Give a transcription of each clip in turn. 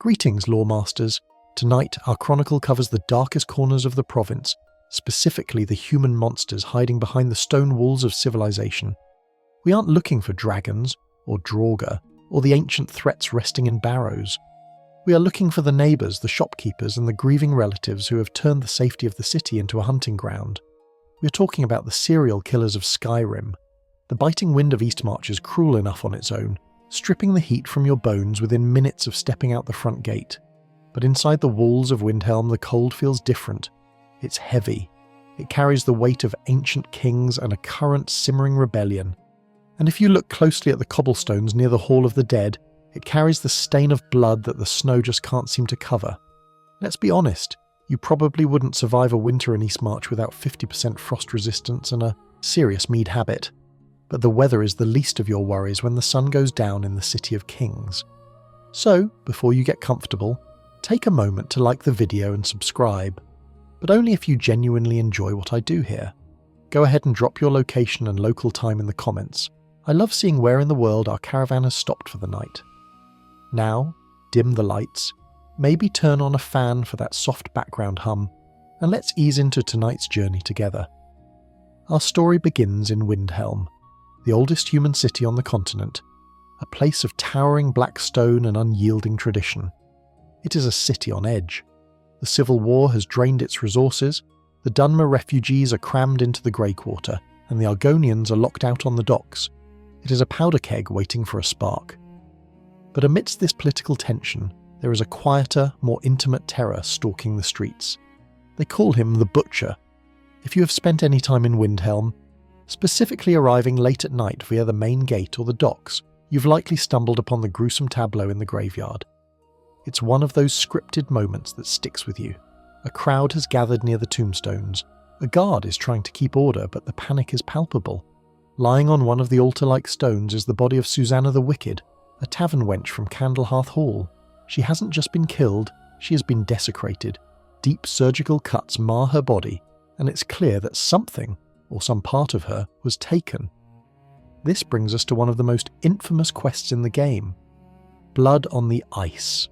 Greetings, Lawmasters. Tonight, our chronicle covers the darkest corners of the province, specifically the human monsters hiding behind the stone walls of civilization. We aren't looking for dragons, or Draugr, or the ancient threats resting in barrows. We are looking for the neighbours, the shopkeepers, and the grieving relatives who have turned the safety of the city into a hunting ground. We are talking about the serial killers of Skyrim. The biting wind of Eastmarch is cruel enough on its own, stripping the heat from your bones within minutes of stepping out the front gate. But inside the walls of Windhelm, the cold feels different. It's heavy. It carries the weight of ancient kings and a current simmering rebellion. And if you look closely at the cobblestones near the Hall of the Dead, it carries the stain of blood that the snow just can't seem to cover. Let's be honest, you probably wouldn't survive a winter in Eastmarch without 50% frost resistance and a serious mead habit. But the weather is the least of your worries when the sun goes down in the City of Kings. So, before you get comfortable, take a moment to like the video and subscribe, but only if you genuinely enjoy what I do here. Go ahead and drop your location and local time in the comments. I love seeing where in the world our caravan has stopped for the night. Now, dim the lights, maybe turn on a fan for that soft background hum, and let's ease into tonight's journey together. Our story begins in Windhelm, the oldest human city on the continent, a place of towering black stone and unyielding tradition. It is a city on edge. The civil war has drained its resources, the Dunmer refugees are crammed into the Grey Quarter, and the Argonians are locked out on the docks. It is a powder keg waiting for a spark. But amidst this political tension, there is a quieter, more intimate terror stalking the streets. They call him the Butcher. If you have spent any time in Windhelm, specifically arriving late at night via the main gate or the docks, you've likely stumbled upon the gruesome tableau in the graveyard. It's one of those scripted moments that sticks with you. A crowd has gathered near the tombstones. A guard is trying to keep order, but the panic is palpable. Lying on one of the altar-like stones is the body of Susanna the Wicked, a tavern wench from Candlehearth Hall. She hasn't just been killed, she has been desecrated. Deep surgical cuts mar her body, and it's clear that something, or some part of her, was taken. This brings us to one of the most infamous quests in the game: Blood on the Ice.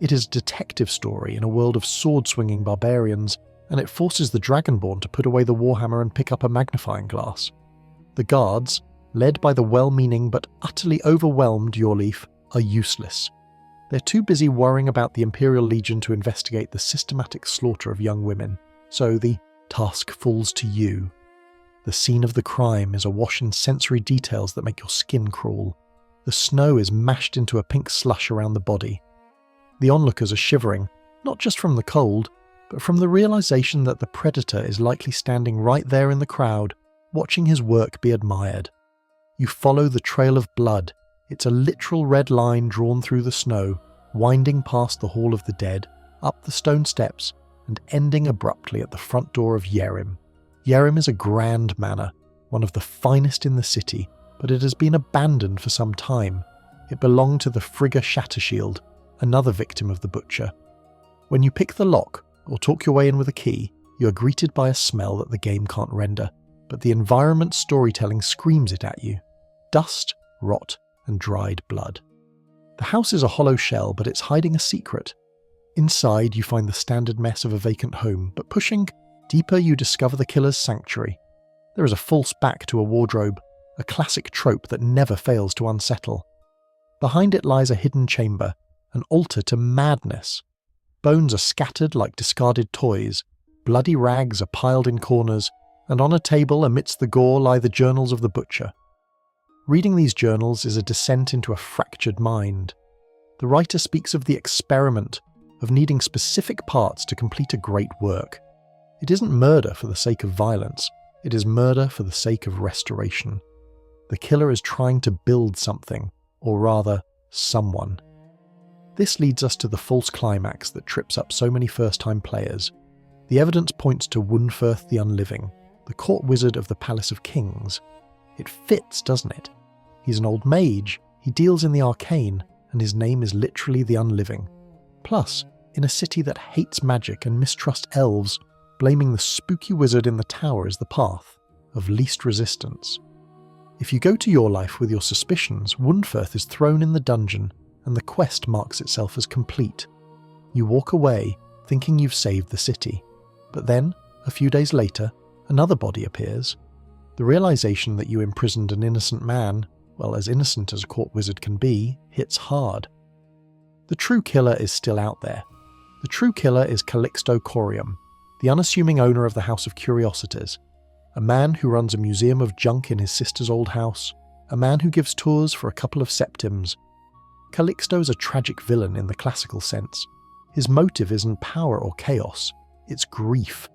It is a detective story in a world of sword-swinging barbarians, and it forces the Dragonborn to put away the warhammer and pick up a magnifying glass. The guards, led by the well-meaning but utterly overwhelmed Yorleaf, are useless. They're too busy worrying about the Imperial Legion to investigate the systematic slaughter of young women, so the task falls to you. The scene of the crime is awash in sensory details that make your skin crawl. The snow is mashed into a pink slush around the body. The onlookers are shivering, not just from the cold, but from the realization that the predator is likely standing right there in the crowd, watching his work be admired. You follow the trail of blood. It's a literal red line drawn through the snow, winding past the Hall of the Dead, up the stone steps, and ending abruptly at the front door of Yerim. Yerim is a grand manor, one of the finest in the city, but it has been abandoned for some time. It belonged to the Frigga Shattershield, another victim of the Butcher. When you pick the lock, or talk your way in with a key, you are greeted by a smell that the game can't render, but the environment storytelling screams it at you. Dust, rot, and dried blood. The house is a hollow shell, but it's hiding a secret. Inside, you find the standard mess of a vacant home, but pushing deeper, you discover the killer's sanctuary. There is a false back to a wardrobe, a classic trope that never fails to unsettle. Behind it lies a hidden chamber, an altar to madness. Bones are scattered like discarded toys, bloody rags are piled in corners, and on a table amidst the gore lie the journals of the Butcher. Reading these journals is a descent into a fractured mind. The writer speaks of the experiment, of needing specific parts to complete a great work. It isn't murder for the sake of violence, it is murder for the sake of restoration. The killer is trying to build something, or rather, someone. This leads us to the false climax that trips up so many first-time players. The evidence points to Wundferth the Unliving, the court wizard of the Palace of Kings. It fits, doesn't it? He's an old mage, he deals in the arcane, and his name is literally the Unliving. Plus, in a city that hates magic and mistrusts elves, blaming the spooky wizard in the tower is the path of least resistance. If you go to your life with your suspicions, Wundferth is thrown in the dungeon, and the quest marks itself as complete. You walk away thinking you've saved the city, but then, a few days later, another body appears. The realization that you imprisoned an innocent man, well, as innocent as a court wizard can be, hits hard. The true killer is still out there. The true killer is Calixto Corium, the unassuming owner of the House of Curiosities, a man who runs a museum of junk in his sister's old house, a man who gives tours for a couple of septims. Calixto's a tragic villain in the classical sense. His motive isn't power or chaos, it's grief.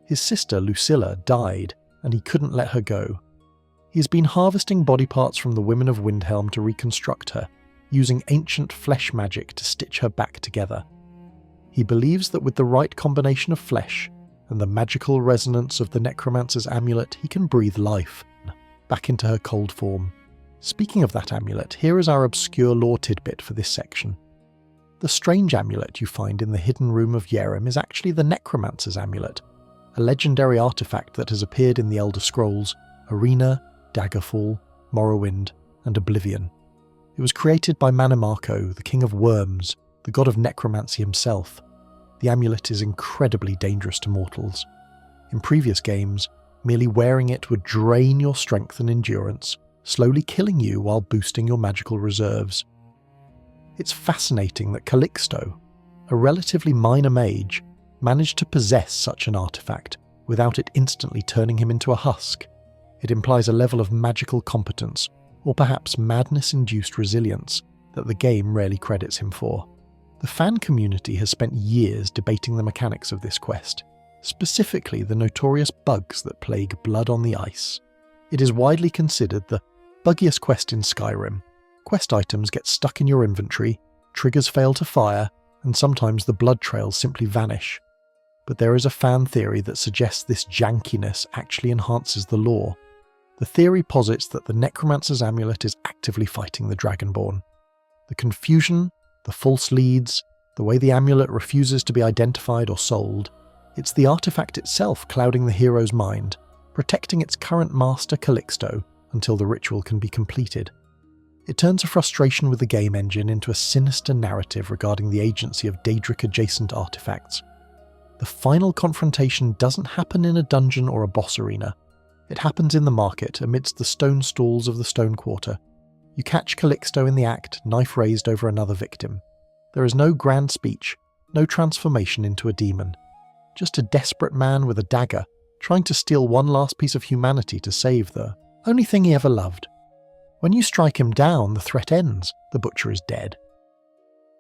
His sister Lucilla died, and he couldn't let her go. He's been harvesting body parts from the women of Windhelm to reconstruct her, using ancient flesh magic to stitch her back together. He believes that with the right combination of flesh and the magical resonance of the necromancer's amulet, he can breathe life back into her cold form. Speaking of that amulet, here is our obscure lore tidbit for this section. The strange amulet you find in the hidden room of Yerem is actually the necromancer's amulet, a legendary artifact that has appeared in the Elder Scrolls, Arena, Daggerfall, Morrowind, and Oblivion. It was created by Mannimarco, the king of worms, the god of necromancy himself. The amulet is incredibly dangerous to mortals. In previous games, merely wearing it would drain your strength and endurance, slowly killing you while boosting your magical reserves. It's fascinating that Calixto, a relatively minor mage, managed to possess such an artifact without it instantly turning him into a husk. It implies a level of magical competence, or perhaps madness-induced resilience, that the game rarely credits him for. The fan community has spent years debating the mechanics of this quest, specifically the notorious bugs that plague Blood on the Ice. It is widely considered the buggiest quest in Skyrim. Quest items get stuck in your inventory, triggers fail to fire, and sometimes the blood trails simply vanish. But there is a fan theory that suggests this jankiness actually enhances the lore. The theory posits that the necromancer's amulet is actively fighting the Dragonborn. The confusion, the false leads, the way the amulet refuses to be identified or sold, it's the artifact itself clouding the hero's mind, protecting its current master Calixto until the ritual can be completed. It turns a frustration with the game engine into a sinister narrative regarding the agency of Daedric-adjacent artifacts. The final confrontation doesn't happen in a dungeon or a boss arena. It happens in the market amidst the stone stalls of the Stone Quarter. You catch Calixto in the act, knife raised over another victim. There is no grand speech, no transformation into a demon. Just a desperate man with a dagger, trying to steal one last piece of humanity to save the only thing he ever loved. When you strike him down, the threat ends. The butcher is dead.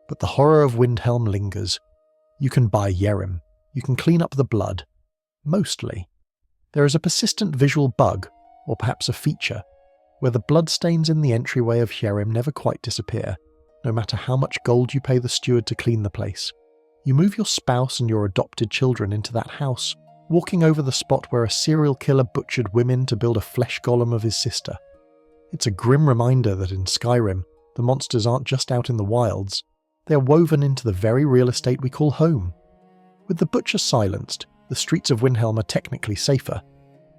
But the horror of Windhelm lingers. You can buy Yerem. You can clean up the blood. Mostly. There is a persistent visual bug, or perhaps a feature, where the bloodstains in the entryway of Yerem never quite disappear, no matter how much gold you pay the steward to clean the place. You move your spouse and your adopted children into that house, walking over the spot where a serial killer butchered women to build a flesh golem of his sister. It's a grim reminder that in Skyrim, the monsters aren't just out in the wilds, they're woven into the very real estate we call home. With the butcher silenced, the streets of Windhelm are technically safer,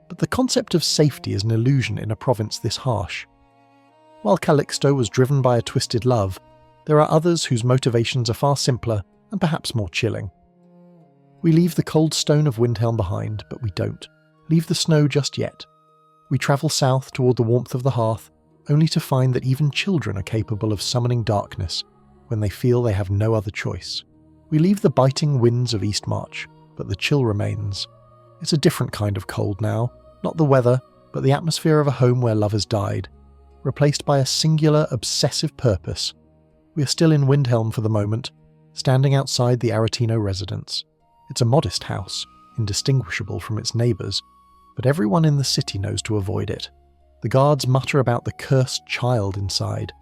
but the concept of safety is an illusion in a province this harsh. While Calixto was driven by a twisted love, there are others whose motivations are far simpler and perhaps more chilling. We leave the cold stone of Windhelm behind, but we don't leave the snow just yet. We travel south toward the warmth of the hearth, only to find that even children are capable of summoning darkness when they feel they have no other choice. We leave the biting winds of Eastmarch, but the chill remains. It's a different kind of cold now, not the weather, but the atmosphere of a home where love has died, replaced by a singular, obsessive purpose. We are still in Windhelm for the moment, standing outside the Aretino residence. It's a modest house, indistinguishable from its neighbours, but everyone in the city knows to avoid it. The guards mutter about the cursed child inside.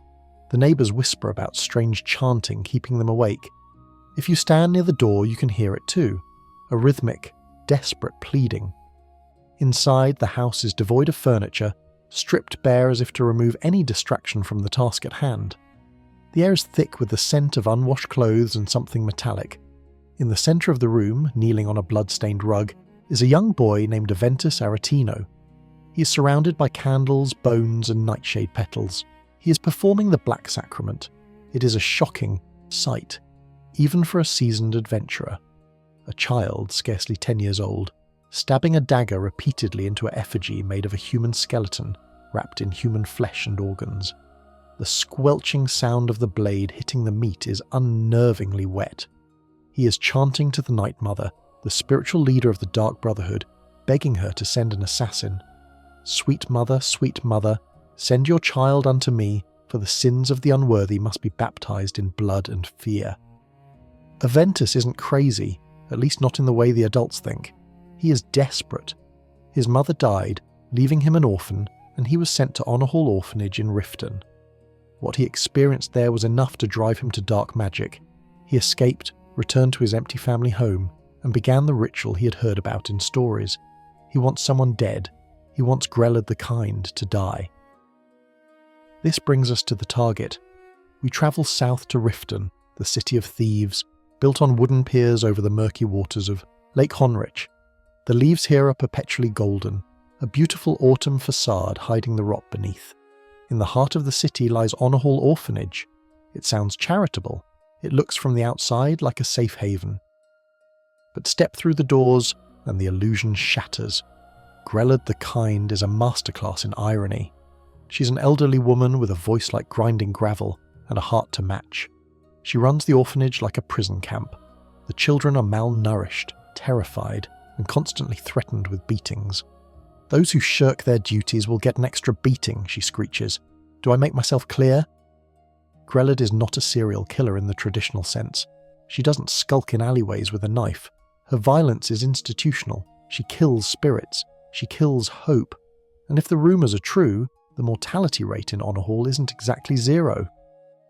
The neighbours whisper about strange chanting keeping them awake. If you stand near the door, you can hear it too, a rhythmic, desperate pleading. Inside, the house is devoid of furniture, stripped bare as if to remove any distraction from the task at hand. The air is thick with the scent of unwashed clothes and something metallic. In the centre of the room, kneeling on a blood-stained rug, is a young boy named Aventus Aretino. He is surrounded by candles, bones, and nightshade petals. He is performing the Black Sacrament. It is a shocking sight, even for a seasoned adventurer. A child, scarcely 10 years old, stabbing a dagger repeatedly into an effigy made of a human skeleton wrapped in human flesh and organs. The squelching sound of the blade hitting the meat is unnervingly wet. He is chanting to the Night Mother, the spiritual leader of the Dark Brotherhood, begging her to send an assassin. Sweet mother, send your child unto me, for the sins of the unworthy must be baptized in blood and fear. Aventus isn't crazy, at least not in the way the adults think. He is desperate. His mother died, leaving him an orphan, and he was sent to Honorhall Orphanage in Riften. What he experienced there was enough to drive him to dark magic. He escaped, returned to his empty family home, and began the ritual he had heard about in stories. He wants someone dead. He wants Grelod the Kind to die. This brings us to the target. We travel south to Riften, the city of thieves, built on wooden piers over the murky waters of Lake Honrich. The leaves here are perpetually golden, a beautiful autumn facade hiding the rot beneath. In the heart of the city lies Honorhall Orphanage. It sounds charitable. It looks from the outside like a safe haven. But step through the doors and the illusion shatters. Grelod the Kind is a masterclass in irony. She's an elderly woman with a voice like grinding gravel and a heart to match. She runs the orphanage like a prison camp. The children are malnourished, terrified, and constantly threatened with beatings. Those who shirk their duties will get an extra beating, she screeches. Do I make myself clear? Grelod is not a serial killer in the traditional sense. She doesn't skulk in alleyways with a knife. Her violence is institutional. She kills spirits. She kills hope. And if the rumours are true, the mortality rate in Honorhall isn't exactly zero.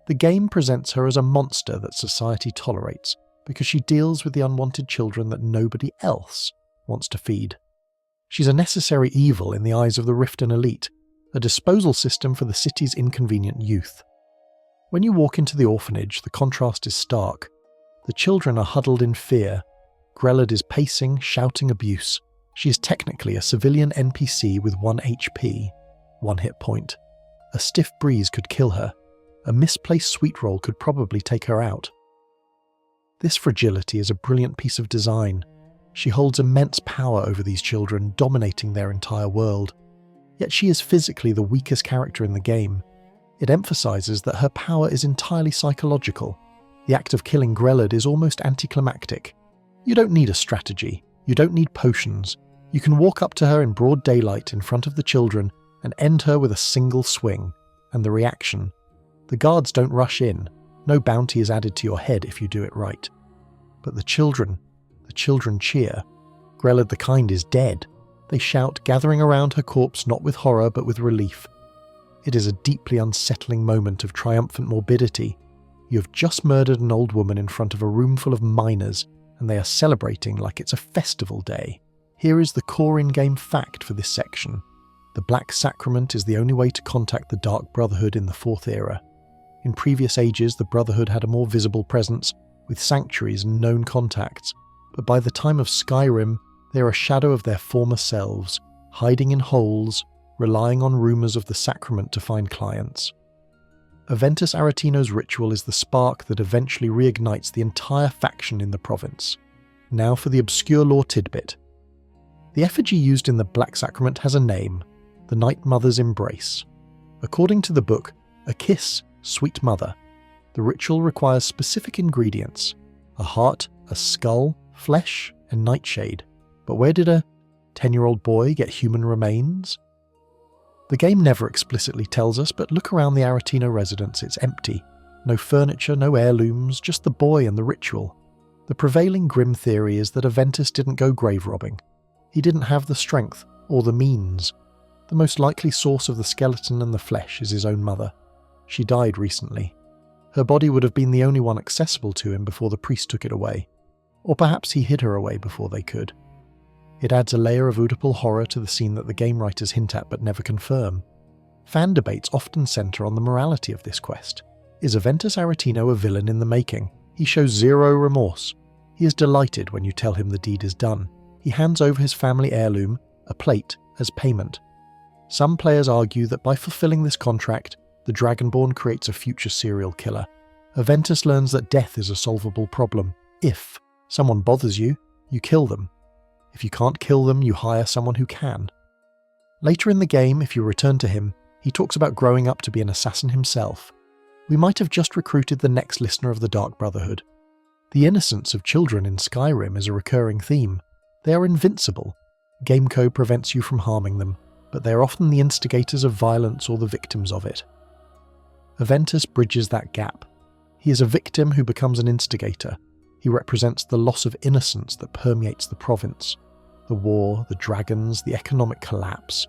The game presents her as a monster that society tolerates, because she deals with the unwanted children that nobody else wants to feed. She's a necessary evil in the eyes of the Riften elite, a disposal system for the city's inconvenient youth. When you walk into the orphanage, the contrast is stark. The children are huddled in fear. Grelod is pacing, shouting abuse. She is technically a civilian NPC with 1 HP, 1 hit point. A stiff breeze could kill her. A misplaced sweet roll could probably take her out. This fragility is a brilliant piece of design. She holds immense power over these children, dominating their entire world. Yet she is physically the weakest character in the game. It emphasizes that her power is entirely psychological. The act of killing Grelod is almost anticlimactic. You don't need a strategy. You don't need potions. You can walk up to her in broad daylight in front of the children and end her with a single swing. And the reaction. The guards don't rush in. No bounty is added to your head if you do it right. But the children cheer. Grelod the Kind is dead. They shout, gathering around her corpse not with horror but with relief. It is a deeply unsettling moment of triumphant morbidity. You have just murdered an old woman in front of a room full of miners, and they are celebrating like it's a festival day. Here is the core in-game fact for this section. The Black Sacrament is the only way to contact the Dark Brotherhood in the 4th era. In previous ages, the Brotherhood had a more visible presence, with sanctuaries and known contacts, but by the time of Skyrim, they are a shadow of their former selves, hiding in holes, relying on rumours of the sacrament to find clients. Aventus Aretino's ritual is the spark that eventually reignites the entire faction in the province. Now for the obscure lore tidbit. The effigy used in the Black Sacrament has a name, the Night Mother's Embrace. According to the book, a kiss, sweet mother. The ritual requires specific ingredients, a heart, a skull, flesh, and nightshade. But where did a 10-year-old boy get human remains? The game never explicitly tells us, but look around the Aretino residence, it's empty. No furniture, no heirlooms, just the boy and the ritual. The prevailing grim theory is that Aventus didn't go grave robbing. He didn't have the strength or the means. The most likely source of the skeleton and the flesh is his own mother. She died recently. Her body would have been the only one accessible to him before the priest took it away. Or perhaps he hid her away before they could. It adds a layer of Oedipal horror to the scene that the game writers hint at but never confirm. Fan debates often centre on the morality of this quest. Is Aventus Aretino a villain in the making? He shows zero remorse. He is delighted when you tell him the deed is done. He hands over his family heirloom, a plate, as payment. Some players argue that by fulfilling this contract, the Dragonborn creates a future serial killer. Aventus learns that death is a solvable problem. If someone bothers you, you kill them. If you can't kill them, you hire someone who can. Later in the game, if you return to him, he talks about growing up to be an assassin himself. We might have just recruited the next listener of the Dark Brotherhood. The innocence of children in Skyrim is a recurring theme. They are invincible. Game code prevents you from harming them, but they are often the instigators of violence or the victims of it. Aventus bridges that gap. He is a victim who becomes an instigator. He represents the loss of innocence that permeates the province. The war, the dragons, the economic collapse.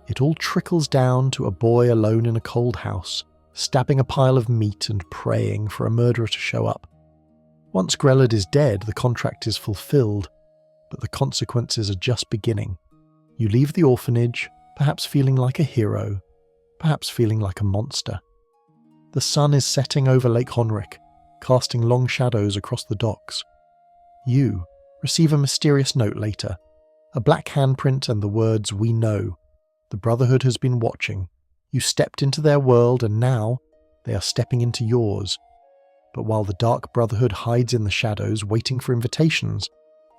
It all trickles down to a boy alone in a cold house, stabbing a pile of meat and praying for a murderer to show up. Once Grelod is dead, the contract is fulfilled, but the consequences are just beginning. You leave the orphanage, perhaps feeling like a hero, perhaps feeling like a monster. The sun is setting over Lake Honric, casting long shadows across the docks. You receive a mysterious note later, a black handprint and the words, "We know. The Brotherhood has been watching. You stepped into their world and now they are stepping into yours." But while the Dark Brotherhood hides in the shadows waiting for invitations,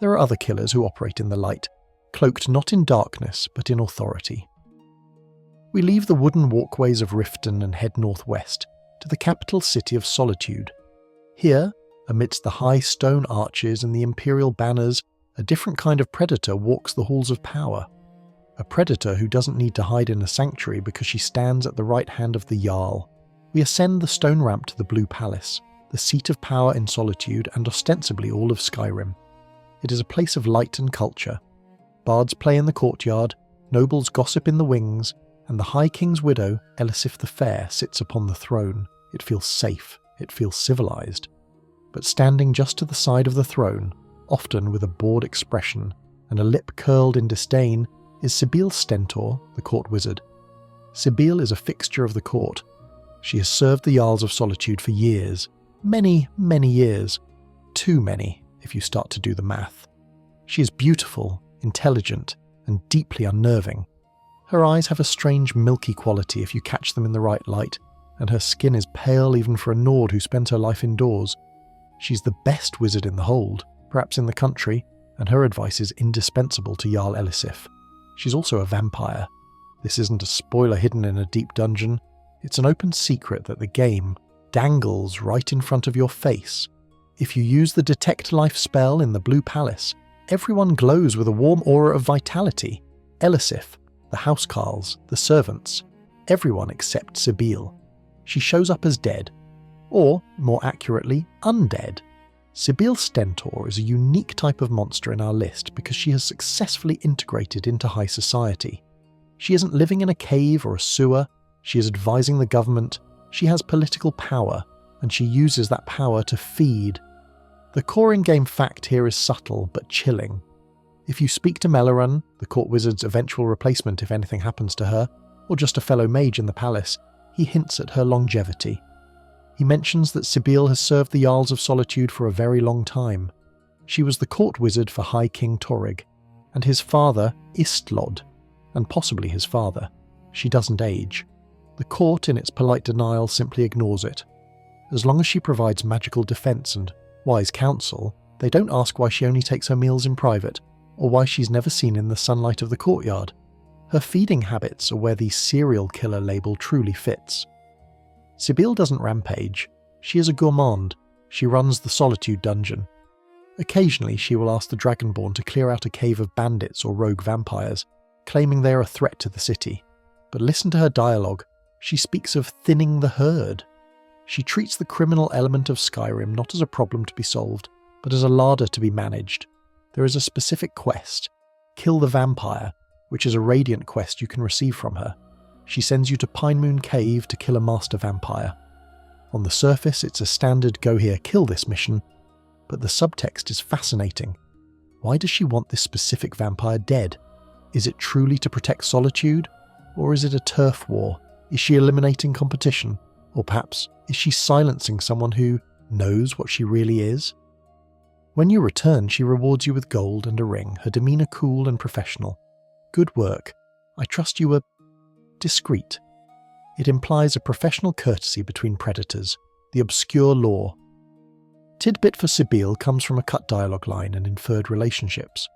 there are other killers who operate in the light, cloaked not in darkness but in authority. We leave the wooden walkways of Riften and head northwest to the capital city of Solitude. Here, amidst the high stone arches and the imperial banners, a different kind of predator walks the halls of power. A predator who doesn't need to hide in a sanctuary because she stands at the right hand of the Jarl. We ascend the stone ramp to the Blue Palace, the seat of power in Solitude and ostensibly all of Skyrim. It is a place of light and culture. Bards play in the courtyard, nobles gossip in the wings, and the High King's widow, Elisif the Fair, sits upon the throne. It feels safe, it feels civilized. But standing just to the side of the throne, often with a bored expression and a lip curled in disdain, is Sybille Stentor, the court wizard. Sybille is a fixture of the court. She has served the Jarls of Solitude for years. Many, many years. Too many, if you start to do the math. She is beautiful, intelligent, and deeply unnerving. Her eyes have a strange milky quality if you catch them in the right light, and her skin is pale even for a Nord who spent her life indoors. She's the best wizard in the hold, perhaps in the country, and her advice is indispensable to Jarl Elisif. She's also a vampire. This isn't a spoiler hidden in a deep dungeon. It's an open secret that the game dangles right in front of your face. If you use the Detect Life spell in the Blue Palace, everyone glows with a warm aura of vitality. Elisif, the housecarls, the servants, everyone except Sybille. She shows up as dead, or, more accurately, undead. Sybille Stentor is a unique type of monster in our list because she has successfully integrated into high society. She isn't living in a cave or a sewer, she is advising the government, she has political power, and she uses that power to feed. The core in-game fact here is subtle but chilling. If you speak to Melorun, the court wizard's eventual replacement if anything happens to her, or just a fellow mage in the palace, he hints at her longevity. He mentions that Sybille has served the Jarls of Solitude for a very long time. She was the court wizard for High King Torrig, and his father, Istlod, and possibly his father. She doesn't age. The court, in its polite denial, simply ignores it. As long as she provides magical defense and wise counsel, they don't ask why she only takes her meals in private, or why she's never seen in the sunlight of the courtyard. Her feeding habits are where the serial killer label truly fits. Sybille doesn't rampage. She is a gourmand. She runs the Solitude dungeon. Occasionally she will ask the Dragonborn to clear out a cave of bandits or rogue vampires, claiming they are a threat to the city. But listen to her dialogue. She speaks of thinning the herd. She treats the criminal element of Skyrim not as a problem to be solved, but as a larder to be managed. There is a specific quest, Kill the Vampire, which is a radiant quest you can receive from her. She sends you to Pine Moon Cave to kill a master vampire. On the surface, it's a standard go here, kill this mission, but the subtext is fascinating. Why does she want this specific vampire dead? Is it truly to protect Solitude? Or is it a turf war? Is she eliminating competition? Or perhaps, is she silencing someone who knows what she really is? When you return, she rewards you with gold and a ring, her demeanour cool and professional. Good work. I trust you were discreet. It implies a professional courtesy between predators. the obscure lore. Tidbit for Sybille comes from a cut dialogue line and inferred relationships.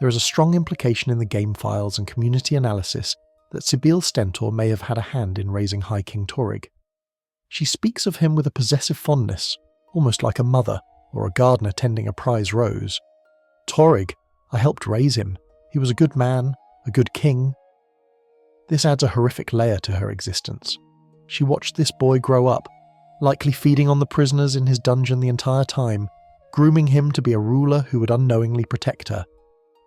There is a strong implication in the game files and community analysis that Sybille Stentor may have had a hand in raising High King Torrig. She speaks of him with a possessive fondness, almost like a mother or a gardener tending a prize rose. Torrig, I helped raise him. He was a good man, a good king. This adds a horrific layer to her existence. She watched this boy grow up, likely feeding on the prisoners in his dungeon the entire time, grooming him to be a ruler who would unknowingly protect her.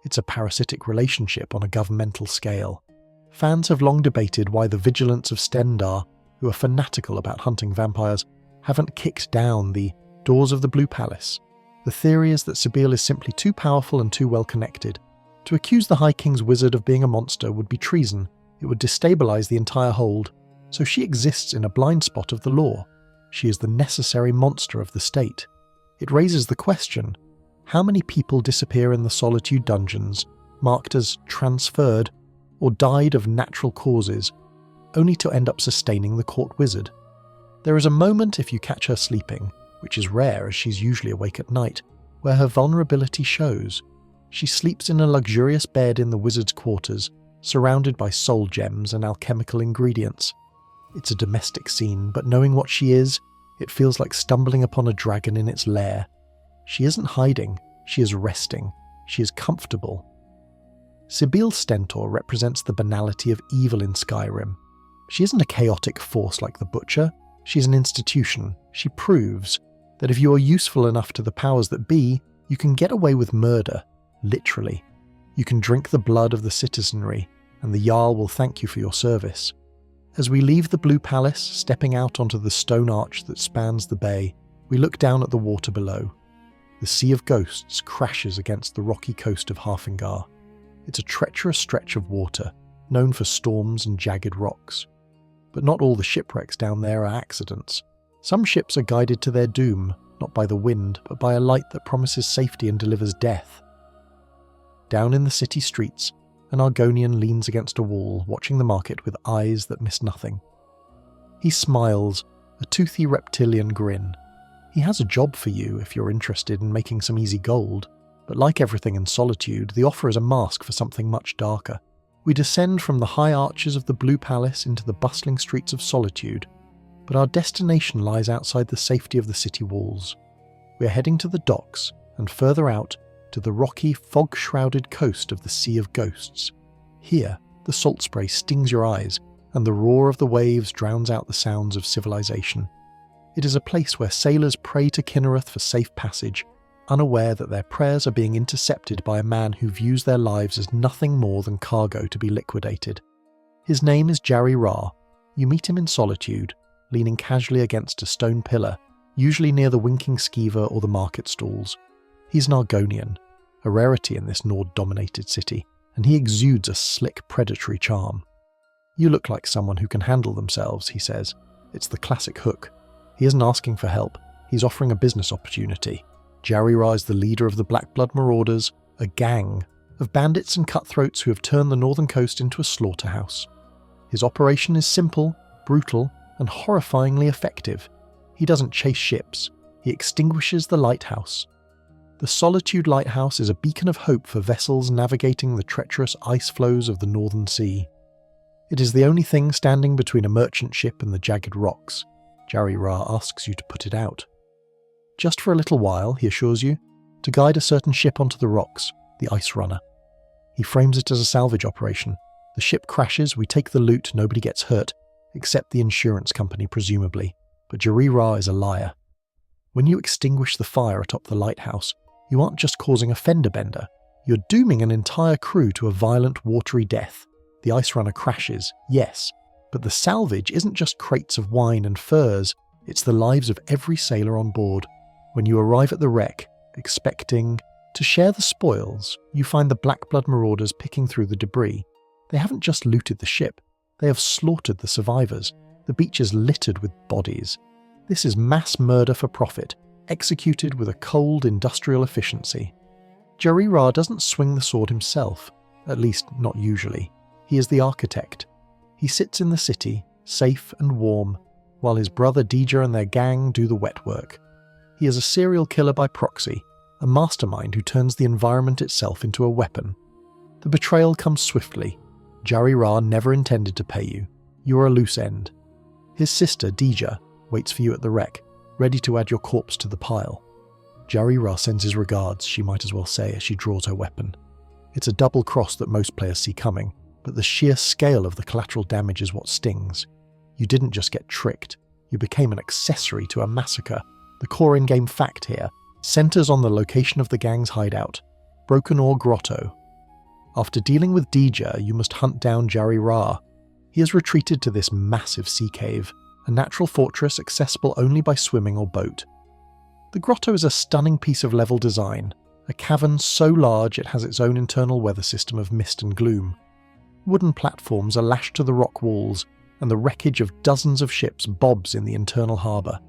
It's a parasitic relationship on a governmental scale. Fans have long debated why the vigilants of Stendarr, who are fanatical about hunting vampires, haven't kicked down the doors of the Blue Palace. The theory is that Sybille is simply too powerful and too well connected. To accuse the High King's wizard of being a monster would be treason. It would destabilise the entire hold, so she exists in a blind spot of the law. She is the necessary monster of the state. It raises the question, how many people disappear in the Solitude dungeons, marked as transferred, or died of natural causes, only to end up sustaining the court wizard? There is a moment if you catch her sleeping, which is rare as she's usually awake at night, where her vulnerability shows. She sleeps in a luxurious bed in the wizard's quarters, surrounded by soul gems and alchemical ingredients. It's a domestic scene, but knowing what she is, it feels like stumbling upon a dragon in its lair. She isn't hiding, she is resting, she is comfortable. Sybille Stentor represents the banality of evil in Skyrim. She isn't a chaotic force like the Butcher, she's an institution. She proves that if you are useful enough to the powers that be, you can get away with murder, literally. You can drink the blood of the citizenry, and the Jarl will thank you for your service. As we leave the Blue Palace, stepping out onto the stone arch that spans the bay, we look down at the water below. The Sea of Ghosts crashes against the rocky coast of Harfingar. It's a treacherous stretch of water, known for storms and jagged rocks. But not all the shipwrecks down there are accidents. Some ships are guided to their doom, not by the wind, but by a light that promises safety and delivers death. Down in the city streets, an Argonian leans against a wall, watching the market with eyes that miss nothing. He smiles, a toothy reptilian grin. He has a job for you if you're interested in making some easy gold, but like everything in Solitude, the offer is a mask for something much darker. We descend from the high arches of the Blue Palace into the bustling streets of Solitude, but our destination lies outside the safety of the city walls. We are heading to the docks, and further out, to the rocky, fog-shrouded coast of the Sea of Ghosts. Here, the salt spray stings your eyes, and the roar of the waves drowns out the sounds of civilization. It is a place where sailors pray to Kinnereth for safe passage, unaware that their prayers are being intercepted by a man who views their lives as nothing more than cargo to be liquidated. His name is Jarry Ra. You meet him in Solitude, leaning casually against a stone pillar, usually near the winking skeever or the market stalls. He's an Argonian, a rarity in this Nord-dominated city, and he exudes a slick, predatory charm. You look like someone who can handle themselves, he says. It's the classic hook. He isn't asking for help, he's offering a business opportunity. Jarry Ra is the leader of the Blackblood Marauders, a gang of bandits and cutthroats who have turned the northern coast into a slaughterhouse. His operation is simple, brutal, and horrifyingly effective. He doesn't chase ships, he extinguishes the lighthouse. The Solitude Lighthouse is a beacon of hope for vessels navigating the treacherous ice flows of the Northern Sea. It is the only thing standing between a merchant ship and the jagged rocks. Jarry Ra asks you to put it out. Just for a little while, he assures you, to guide a certain ship onto the rocks, the Ice Runner. He frames it as a salvage operation. The ship crashes, we take the loot, nobody gets hurt, except the insurance company presumably, but Jarry Ra is a liar. When you extinguish the fire atop the lighthouse, you aren't just causing a fender bender, you're dooming an entire crew to a violent, watery death. The Ice Runner crashes, yes, but the salvage isn't just crates of wine and furs, it's the lives of every sailor on board. When you arrive at the wreck, expecting to share the spoils, you find the Blackblood Marauders picking through the debris. They haven't just looted the ship, they have slaughtered the survivors. The beach is littered with bodies. This is mass murder for profit, executed with a cold industrial efficiency. Jarry Ra doesn't swing the sword himself, at least not usually. He is the architect. He sits in the city, safe and warm, while his brother Dija and their gang do the wet work. He is a serial killer by proxy, a mastermind who turns the environment itself into a weapon. The betrayal comes swiftly. Jari-Ra never intended to pay you. You are a loose end. His sister, Dija, waits for you at the wreck, ready to add your corpse to the pile. Jari-Ra sends his regards, she might as well say as she draws her weapon. It's a double cross that most players see coming, but the sheer scale of the collateral damage is what stings. You didn't just get tricked, you became an accessory to a massacre. The core in-game fact here centers on the location of the gang's hideout, Broken Ore Grotto. After dealing with Dija, you must hunt down Jari-Ra. He has retreated to this massive sea cave, a natural fortress accessible only by swimming or boat. The grotto is a stunning piece of level design, a cavern so large it has its own internal weather system of mist and gloom. Wooden platforms are lashed to the rock walls, and the wreckage of dozens of ships bobs in the internal harbour.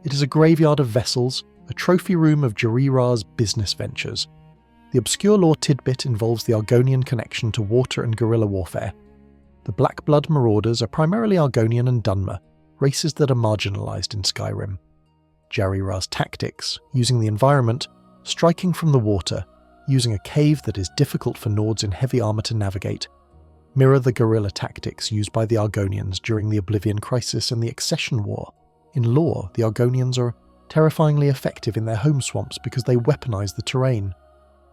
It is a graveyard of vessels, a trophy room of Jari-Ra's business ventures. The obscure lore tidbit involves the Argonian connection to water and guerrilla warfare. The Black Blood Marauders are primarily Argonian and Dunmer, races that are marginalised in Skyrim. Jari-Ra's tactics, using the environment, striking from the water, using a cave that is difficult for Nords in heavy armour to navigate, mirror the guerrilla tactics used by the Argonians during the Oblivion Crisis and the Accession War. In lore, the Argonians are terrifyingly effective in their home swamps because they weaponize the terrain.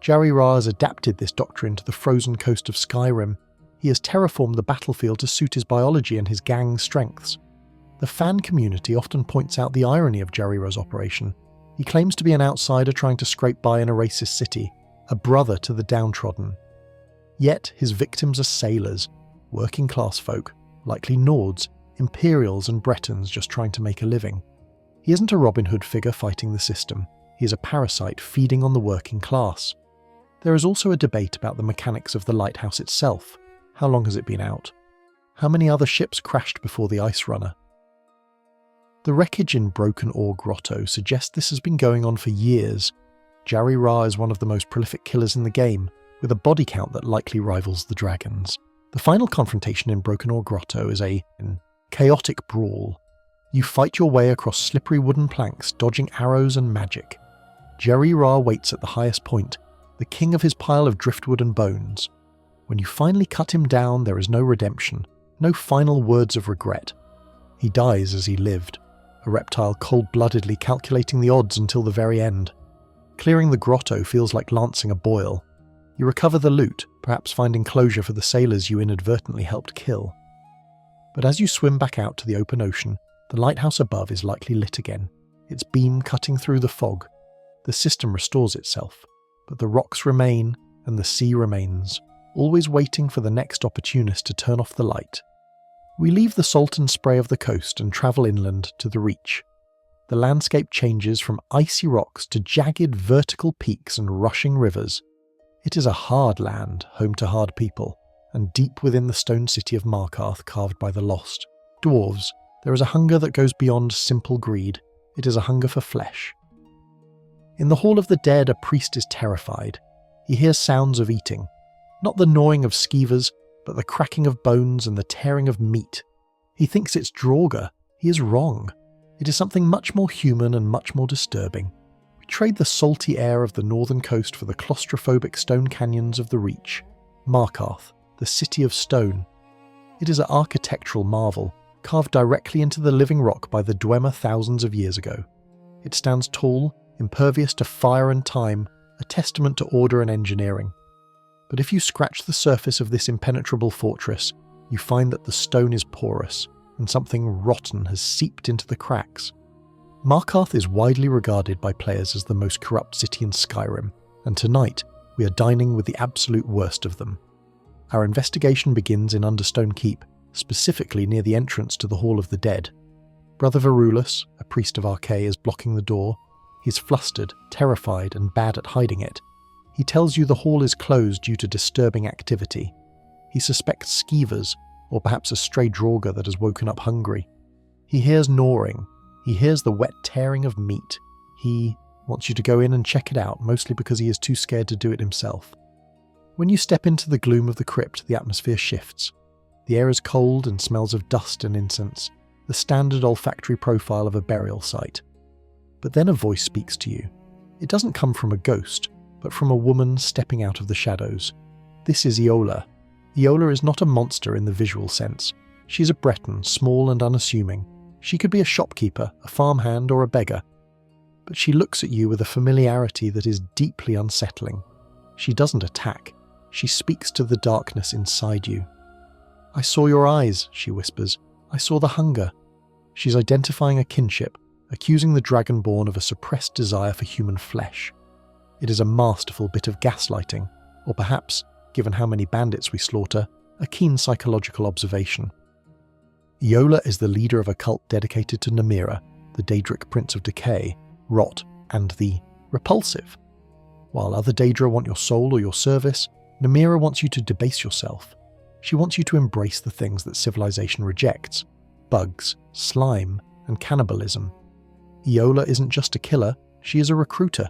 Jari-Ra has adapted this doctrine to the frozen coast of Skyrim. He has terraformed the battlefield to suit his biology and his gang's strengths. The fan community often points out the irony of Jari-Ra's operation. He claims to be an outsider trying to scrape by in a racist city, a brother to the downtrodden. Yet his victims are sailors, working-class folk, likely Nords, Imperials and Bretons just trying to make a living. He isn't a Robin Hood figure fighting the system. He is a parasite feeding on the working class. There is also a debate about the mechanics of the lighthouse itself. How long has it been out? How many other ships crashed before the Ice Runner? The wreckage in Broken Ore Grotto suggests this has been going on for years. Jari-Ra is one of the most prolific killers in the game, with a body count that likely rivals the dragons. The final confrontation in Broken Ore Grotto is a chaotic brawl. You fight your way across slippery wooden planks, dodging arrows and magic. Jari-Ra waits at the highest point, the king of his pile of driftwood and bones. When you finally cut him down, there is no redemption, no final words of regret. He dies as he lived, a reptile cold-bloodedly calculating the odds until the very end. Clearing the grotto feels like lancing a boil. You recover the loot, perhaps finding closure for the sailors you inadvertently helped kill. But as you swim back out to the open ocean, the lighthouse above is likely lit again, its beam cutting through the fog. The system restores itself, but the rocks remain and the sea remains, always waiting for the next opportunist to turn off the light. We leave the salt and spray of the coast and travel inland to the Reach. The landscape changes from icy rocks to jagged vertical peaks and rushing rivers. It is a hard land, home to hard people, and deep within the stone city of Markarth carved by the lost. Dwarves, there is a hunger that goes beyond simple greed. It is a hunger for flesh. In the Hall of the Dead, a priest is terrified. He hears sounds of eating. Not the gnawing of skeevers, but the cracking of bones and the tearing of meat. He thinks it's Draugr. He is wrong. It is something much more human and much more disturbing. We trade the salty air of the northern coast for the claustrophobic stone canyons of the Reach. Markarth, the city of stone. It is an architectural marvel, carved directly into the living rock by the Dwemer thousands of years ago. It stands tall, impervious to fire and time, a testament to order and engineering. But if you scratch the surface of this impenetrable fortress, you find that the stone is porous, and something rotten has seeped into the cracks. Markarth is widely regarded by players as the most corrupt city in Skyrim, and tonight we are dining with the absolute worst of them. Our investigation begins in Understone Keep, specifically near the entrance to the Hall of the Dead. Brother Verulus, a priest of Archay, is blocking the door. He is flustered, terrified, and bad at hiding it. He tells you the hall is closed due to disturbing activity. He suspects skeevers, or perhaps a stray Draugr that has woken up hungry. He hears gnawing. He hears the wet tearing of meat. He wants you to go in and check it out, mostly because he is too scared to do it himself. When you step into the gloom of the crypt, the atmosphere shifts. The air is cold and smells of dust and incense. the standard olfactory profile of a burial site. But then a voice speaks to you. It doesn't come from a ghost, but from a woman stepping out of the shadows. This is Iola. Iola is not a monster in the visual sense. She's a Breton, small and unassuming. She could be a shopkeeper, a farmhand, or a beggar. But she looks at you with a familiarity that is deeply unsettling. She doesn't attack. She speaks to the darkness inside you. "I saw your eyes," she whispers. "I saw the hunger." She's identifying a kinship, accusing the Dragonborn of a suppressed desire for human flesh. It is a masterful bit of gaslighting, or perhaps, given how many bandits we slaughter, a keen psychological observation. Iola is the leader of a cult dedicated to Namira, the Daedric Prince of Decay, Rot, and the repulsive. While other Daedra want your soul or your service, Namira wants you to debase yourself. She wants you to embrace the things that civilization rejects: bugs, slime, and cannibalism. Iola isn't just a killer, she is a recruiter.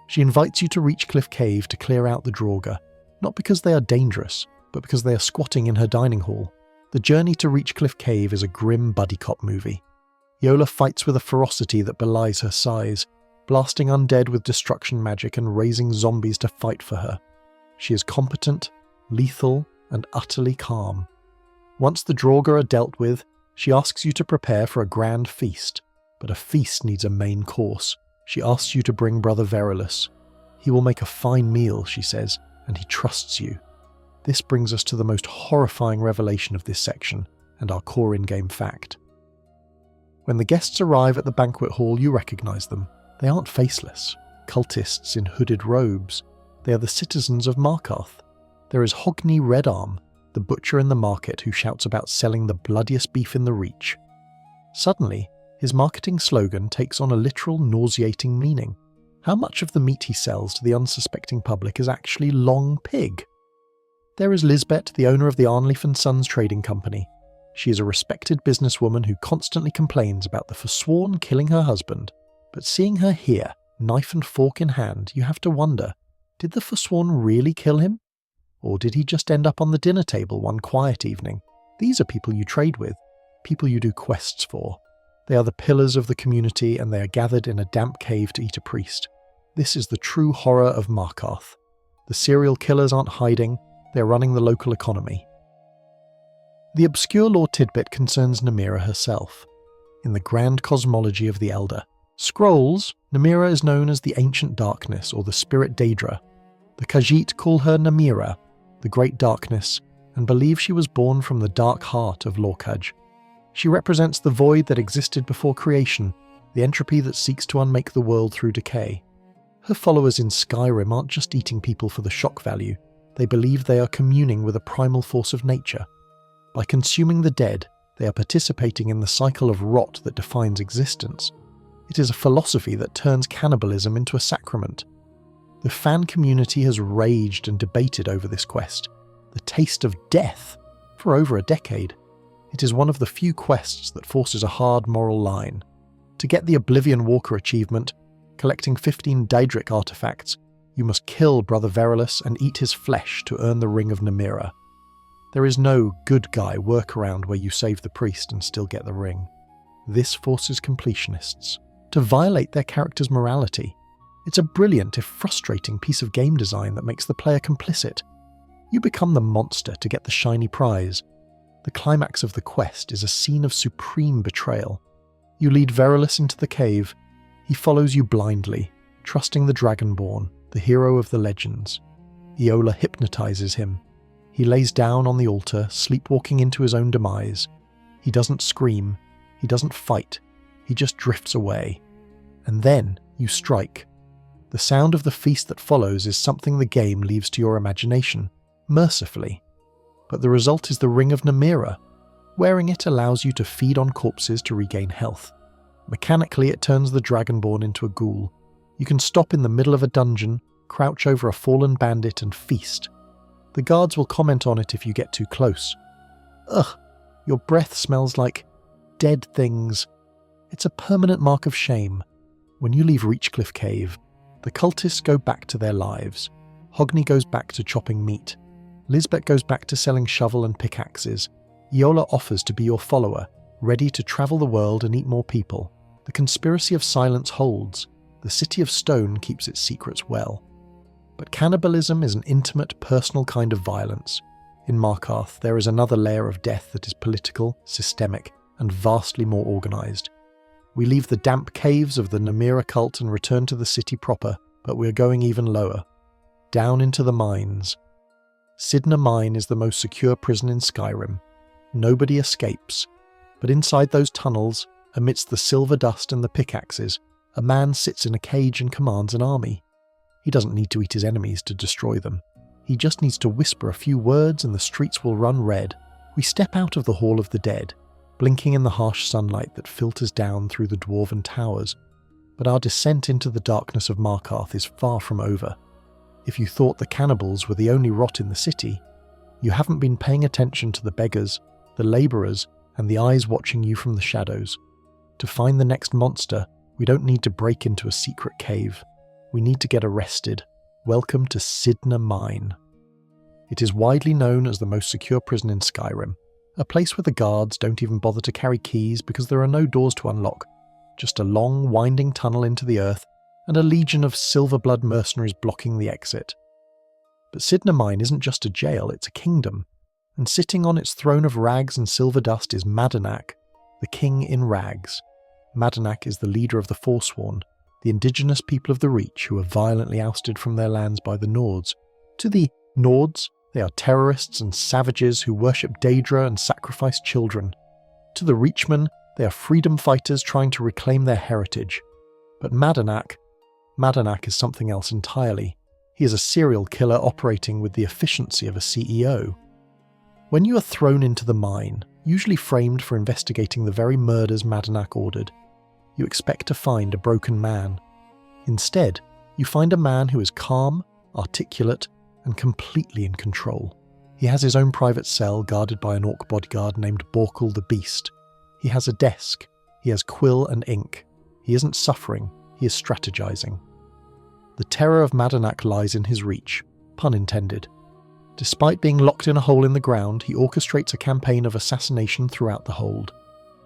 She invites you to Reachcliff Cave to clear out the Draugr, not because they are dangerous, but because they are squatting in her dining hall. The journey to Reachcliff Cave is a grim buddy cop movie. Iola fights with a ferocity that belies her size, blasting undead with destruction magic and raising zombies to fight for her. She is competent, lethal, and utterly calm. Once the Draugr are dealt with, she asks you to prepare for a grand feast. But a feast needs a main course. She asks you to bring Brother Verulus. He will make a fine meal, she says, and he trusts you. This brings us to the most horrifying revelation of this section, and our core in-game fact. When the guests arrive at the banquet hall, you recognize them. They aren't faceless, cultists in hooded robes. They are the citizens of Markarth. There is Hogni Redarm, the butcher in the market who shouts about selling the bloodiest beef in the Reach. Suddenly, his marketing slogan takes on a literal nauseating meaning. How much of the meat he sells to the unsuspecting public is actually long pig? There is Lisbeth, the owner of the Arnleif & Sons Trading Company. She is a respected businesswoman who constantly complains about the Forsworn killing her husband. But seeing her here, knife and fork in hand, you have to wonder, did the Forsworn really kill him? Or did he just end up on the dinner table one quiet evening? These are people you trade with, people you do quests for. They are the pillars of the community, and they are gathered in a damp cave to eat a priest. This is the true horror of Markarth. The serial killers aren't hiding, they are running the local economy. The obscure lore tidbit concerns Namira herself. In the grand cosmology of the Elder Scrolls, Namira is known as the Ancient Darkness or the Spirit Daedra. The Khajiit call her Namira, the Great Darkness, and believe she was born from the dark heart of Lorkhaj. She represents the void that existed before creation, the entropy that seeks to unmake the world through decay. Her followers in Skyrim aren't just eating people for the shock value, they believe they are communing with a primal force of nature. By consuming the dead, they are participating in the cycle of rot that defines existence. It is a philosophy that turns cannibalism into a sacrament. The fan community has raged and debated over this quest, the taste of death, for over a decade. It is one of the few quests that forces a hard moral line. To get the Oblivion Walker achievement, collecting 15 Daedric artifacts, you must kill Brother Verulus and eat his flesh to earn the Ring of Namira. There is no good guy workaround where you save the priest and still get the ring. This forces completionists to violate their character's morality. It's a brilliant, if frustrating, piece of game design that makes the player complicit. You become the monster to get the shiny prize. The climax of the quest is a scene of supreme betrayal. You lead Verulus into the cave. He follows you blindly, trusting the Dragonborn, the hero of the legends. Iola hypnotizes him. He lays down on the altar, sleepwalking into his own demise. He doesn't scream. He doesn't fight. He just drifts away. And then you strike. The sound of the feast that follows is something the game leaves to your imagination, mercifully. But the result is the Ring of Namira. Wearing it allows you to feed on corpses to regain health. Mechanically, it turns the Dragonborn into a ghoul. You can stop in the middle of a dungeon, crouch over a fallen bandit and feast. The guards will comment on it if you get too close. Ugh, your breath smells like dead things. It's a permanent mark of shame. When you leave Reachcliff Cave, the cultists go back to their lives. Hogni goes back to chopping meat. Lisbeth goes back to selling shovel and pickaxes. Iola offers to be your follower. ready to travel the world and eat more people. The conspiracy of silence holds. The city of stone keeps its secrets well. But cannibalism is an intimate, personal kind of violence. In Markarth, there is another layer of death that is political, systemic, and vastly more organised. We leave the damp caves of the Namira cult and return to the city proper, but we are going even lower. Down into the mines. Cidhna Mine is the most secure prison in Skyrim. Nobody escapes. But inside those tunnels, amidst the silver dust and the pickaxes, a man sits in a cage and commands an army. He doesn't need to eat his enemies to destroy them. He just needs to whisper a few words and the streets will run red. We step out of the Hall of the Dead, blinking in the harsh sunlight that filters down through the dwarven towers. But our descent into the darkness of Markarth is far from over. If you thought the cannibals were the only rot in the city, you haven't been paying attention to the beggars, the labourers, and the eyes watching you from the shadows. To find the next monster, we don't need to break into a secret cave. We need to get arrested. Welcome to Cidhna Mine. It is widely known as the most secure prison in Skyrim, a place where the guards don't even bother to carry keys because there are no doors to unlock, just a long, winding tunnel into the earth and a legion of silver-blood mercenaries blocking the exit. But Cidhna Mine isn't just a jail, it's a kingdom, and sitting on its throne of rags and silver dust is Madanach, the king in rags. Madanach is the leader of the Forsworn, the indigenous people of the Reach who were violently ousted from their lands by the Nords. To the Nords, they are terrorists and savages who worship Daedra and sacrifice children. To the Reachmen, they are freedom fighters trying to reclaim their heritage. But Madanach is something else entirely. He is a serial killer operating with the efficiency of a CEO. When you are thrown into the mine, usually framed for investigating the very murders Madanach ordered, you expect to find a broken man. Instead, you find a man who is calm, articulate, and completely in control. He has his own private cell guarded by an orc bodyguard named Borkul the Beast. He has a desk. He has quill and ink. He isn't suffering, he is strategizing. The terror of Madanach lies in his reach, pun intended. Despite being locked in a hole in the ground, he orchestrates a campaign of assassination throughout the hold.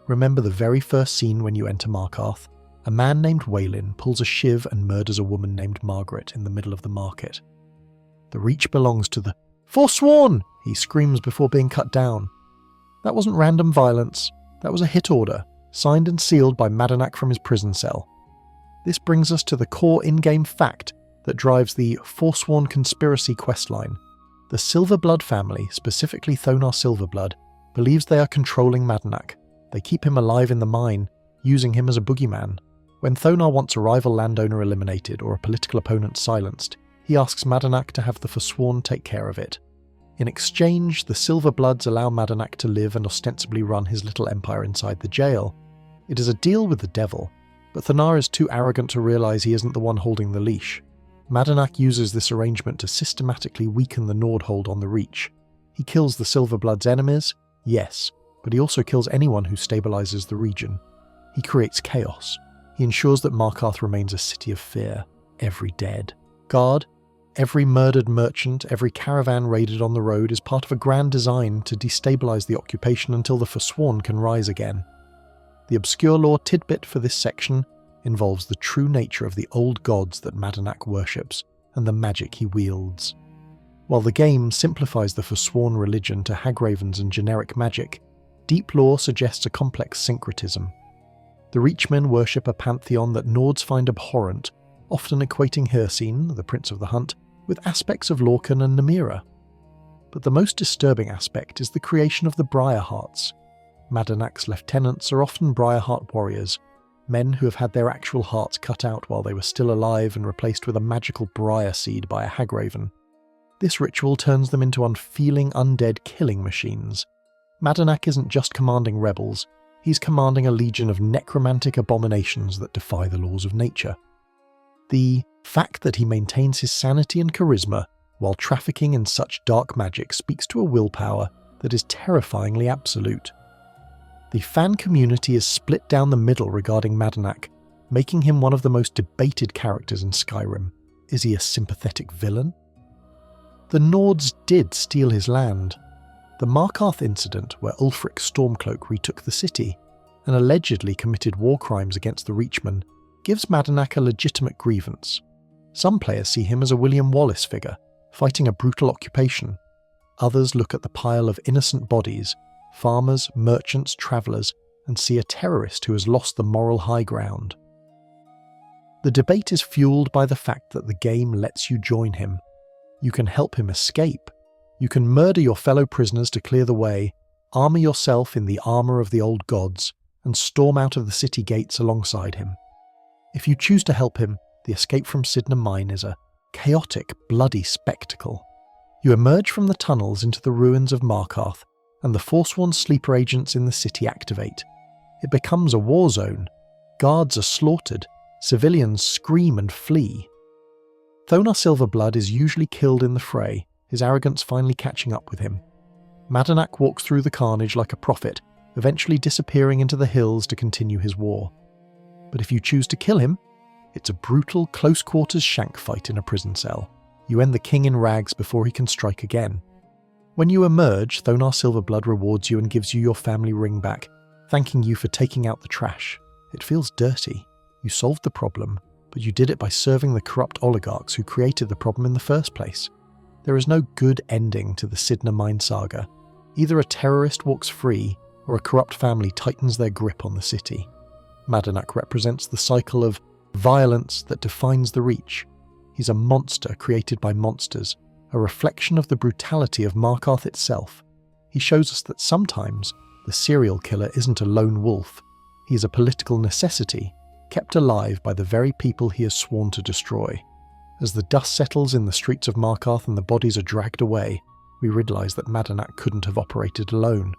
Remember the very first scene when you enter Markarth? A man named Waylin pulls a shiv and murders a woman named Margaret in the middle of the market. The reach belongs to the Forsworn! He screams before being cut down. That wasn't random violence, that was a hit order, signed and sealed by Madanach from his prison cell. This brings us to the core in-game fact that drives the Forsworn conspiracy questline. The Silverblood family, specifically Thonar Silverblood, believes they are controlling Madanach. They keep him alive in the mine, using him as a boogeyman. When Thonar wants a rival landowner eliminated or a political opponent silenced, he asks Madanach to have the Forsworn take care of it. In exchange, the Silverbloods allow Madanach to live and ostensibly run his little empire inside the jail. It is a deal with the devil, but Thonar is too arrogant to realise he isn't the one holding the leash. Madanach uses this arrangement to systematically weaken the Nord hold on the Reach. He kills the Silverblood's enemies, yes, but he also kills anyone who stabilises the region. He creates chaos. He ensures that Markarth remains a city of fear. Every dead guard, every murdered merchant, every caravan raided on the road is part of a grand design to destabilise the occupation until the Forsworn can rise again. The obscure lore tidbit for this section involves the true nature of the old gods that Madanach worships and the magic he wields. While the game simplifies the Forsworn religion to hagravens and generic magic, deep lore suggests a complex syncretism. The Reachmen worship a pantheon that Nords find abhorrent, often equating Hircine, the Prince of the Hunt, with aspects of Lorcan and Namira. But the most disturbing aspect is the creation of the Briarhearts. Madanach's lieutenants are often Briarheart warriors, men who have had their actual hearts cut out while they were still alive and replaced with a magical briar seed by a hagraven. This ritual turns them into unfeeling undead killing machines. Madanach isn't just commanding rebels, he's commanding a legion of necromantic abominations that defy the laws of nature. The fact that he maintains his sanity and charisma while trafficking in such dark magic speaks to a willpower that is terrifyingly absolute. The fan community is split down the middle regarding Madanach, making him one of the most debated characters in Skyrim. Is he a sympathetic villain? The Nords did steal his land. The Markarth incident, where Ulfric Stormcloak retook the city, and allegedly committed war crimes against the Reachmen, gives Madanach a legitimate grievance. Some players see him as a William Wallace figure, fighting a brutal occupation. Others look at the pile of innocent bodies, farmers, merchants, travellers, and see a terrorist who has lost the moral high ground. The debate is fueled by the fact that the game lets you join him. You can help him escape. You can murder your fellow prisoners to clear the way, armour yourself in the armour of the old gods, and storm out of the city gates alongside him. If you choose to help him, the escape from Sidna Mine is a chaotic, bloody spectacle. You emerge from the tunnels into the ruins of Markarth, and the Forsworn sleeper agents in the city activate. It becomes a war zone. Guards are slaughtered. Civilians scream and flee. Thonar Silverblood is usually killed in the fray, his arrogance finally catching up with him. Madanach walks through the carnage like a prophet, eventually disappearing into the hills to continue his war. But if you choose to kill him, it's a brutal, close-quarters shank fight in a prison cell. You end the king in rags before he can strike again. When you emerge, Thonar Silverblood rewards you and gives you your family ring back, thanking you for taking out the trash. It feels dirty. You solved the problem, but you did it by serving the corrupt oligarchs who created the problem in the first place. There is no good ending to the Sidna Mine saga. Either a terrorist walks free, or a corrupt family tightens their grip on the city. Madanach represents the cycle of violence that defines the Reach. He's a monster created by monsters, a reflection of the brutality of Markarth itself. He shows us that sometimes the serial killer isn't a lone wolf. He's a political necessity, kept alive by the very people he has sworn to destroy. As the dust settles in the streets of Markarth and the bodies are dragged away, we realise that Madanach couldn't have operated alone.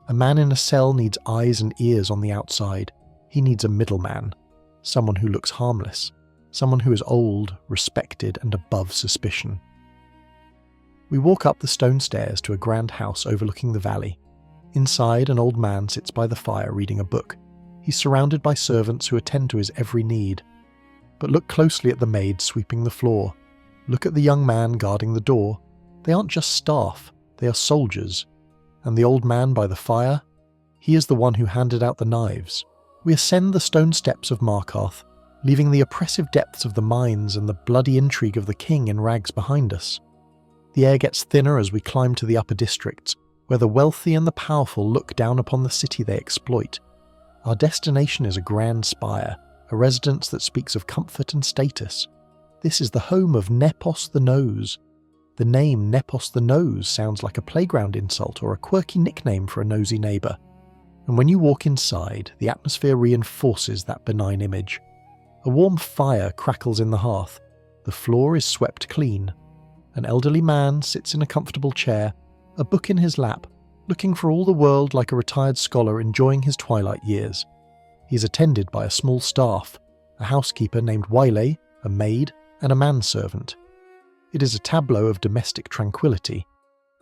A man in a cell needs eyes and ears on the outside. He needs a middleman, someone who looks harmless, someone who is old, respected, and above suspicion. We walk up the stone stairs to a grand house overlooking the valley. Inside, an old man sits by the fire reading a book. He's surrounded by servants who attend to his every need. But look closely at the maid sweeping the floor. Look at the young man guarding the door. They aren't just staff, they are soldiers. And the old man by the fire? He is the one who handed out the knives. We ascend the stone steps of Markarth, leaving the oppressive depths of the mines and the bloody intrigue of the king in rags behind us. The air gets thinner as we climb to the upper districts, where the wealthy and the powerful look down upon the city they exploit. Our destination is a grand spire, a residence that speaks of comfort and status. This is the home of Nepos the Nose. The name Nepos the Nose sounds like a playground insult or a quirky nickname for a nosy neighbour. And when you walk inside, the atmosphere reinforces that benign image. A warm fire crackles in the hearth. The floor is swept clean. An elderly man sits in a comfortable chair, a book in his lap, looking for all the world like a retired scholar enjoying his twilight years. He is attended by a small staff, a housekeeper named Waile, a maid, and a manservant. It is a tableau of domestic tranquility.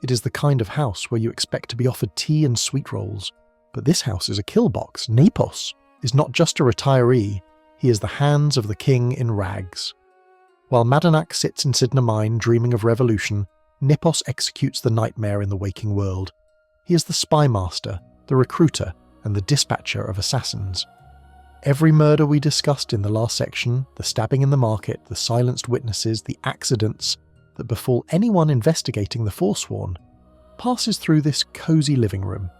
It is the kind of house where you expect to be offered tea and sweet rolls. But this house is a killbox. Nepos is not just a retiree, he is the hands of the king in rags. While Madanach sits in Sidna Mine dreaming of revolution, Nepos executes the nightmare in the waking world. He is the spy master, the recruiter, and the dispatcher of assassins. Every murder we discussed in the last section, the stabbing in the market, the silenced witnesses, the accidents that befall anyone investigating the Forsworn, passes through this cosy living room.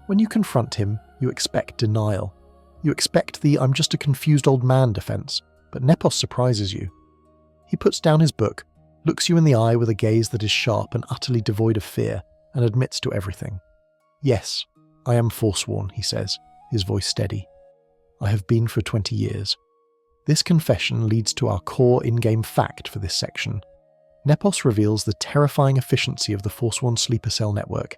When you confront him, you expect denial. You expect the "I'm just a confused old man" defense, but Nepos surprises you. He puts down his book, looks you in the eye with a gaze that is sharp and utterly devoid of fear, and admits to everything. "Yes, I am Forsworn," he says, his voice steady. "I have been for 20 years. This confession leads to our core in-game fact for this section. Nepos reveals the terrifying efficiency of the Forsworn sleeper cell network.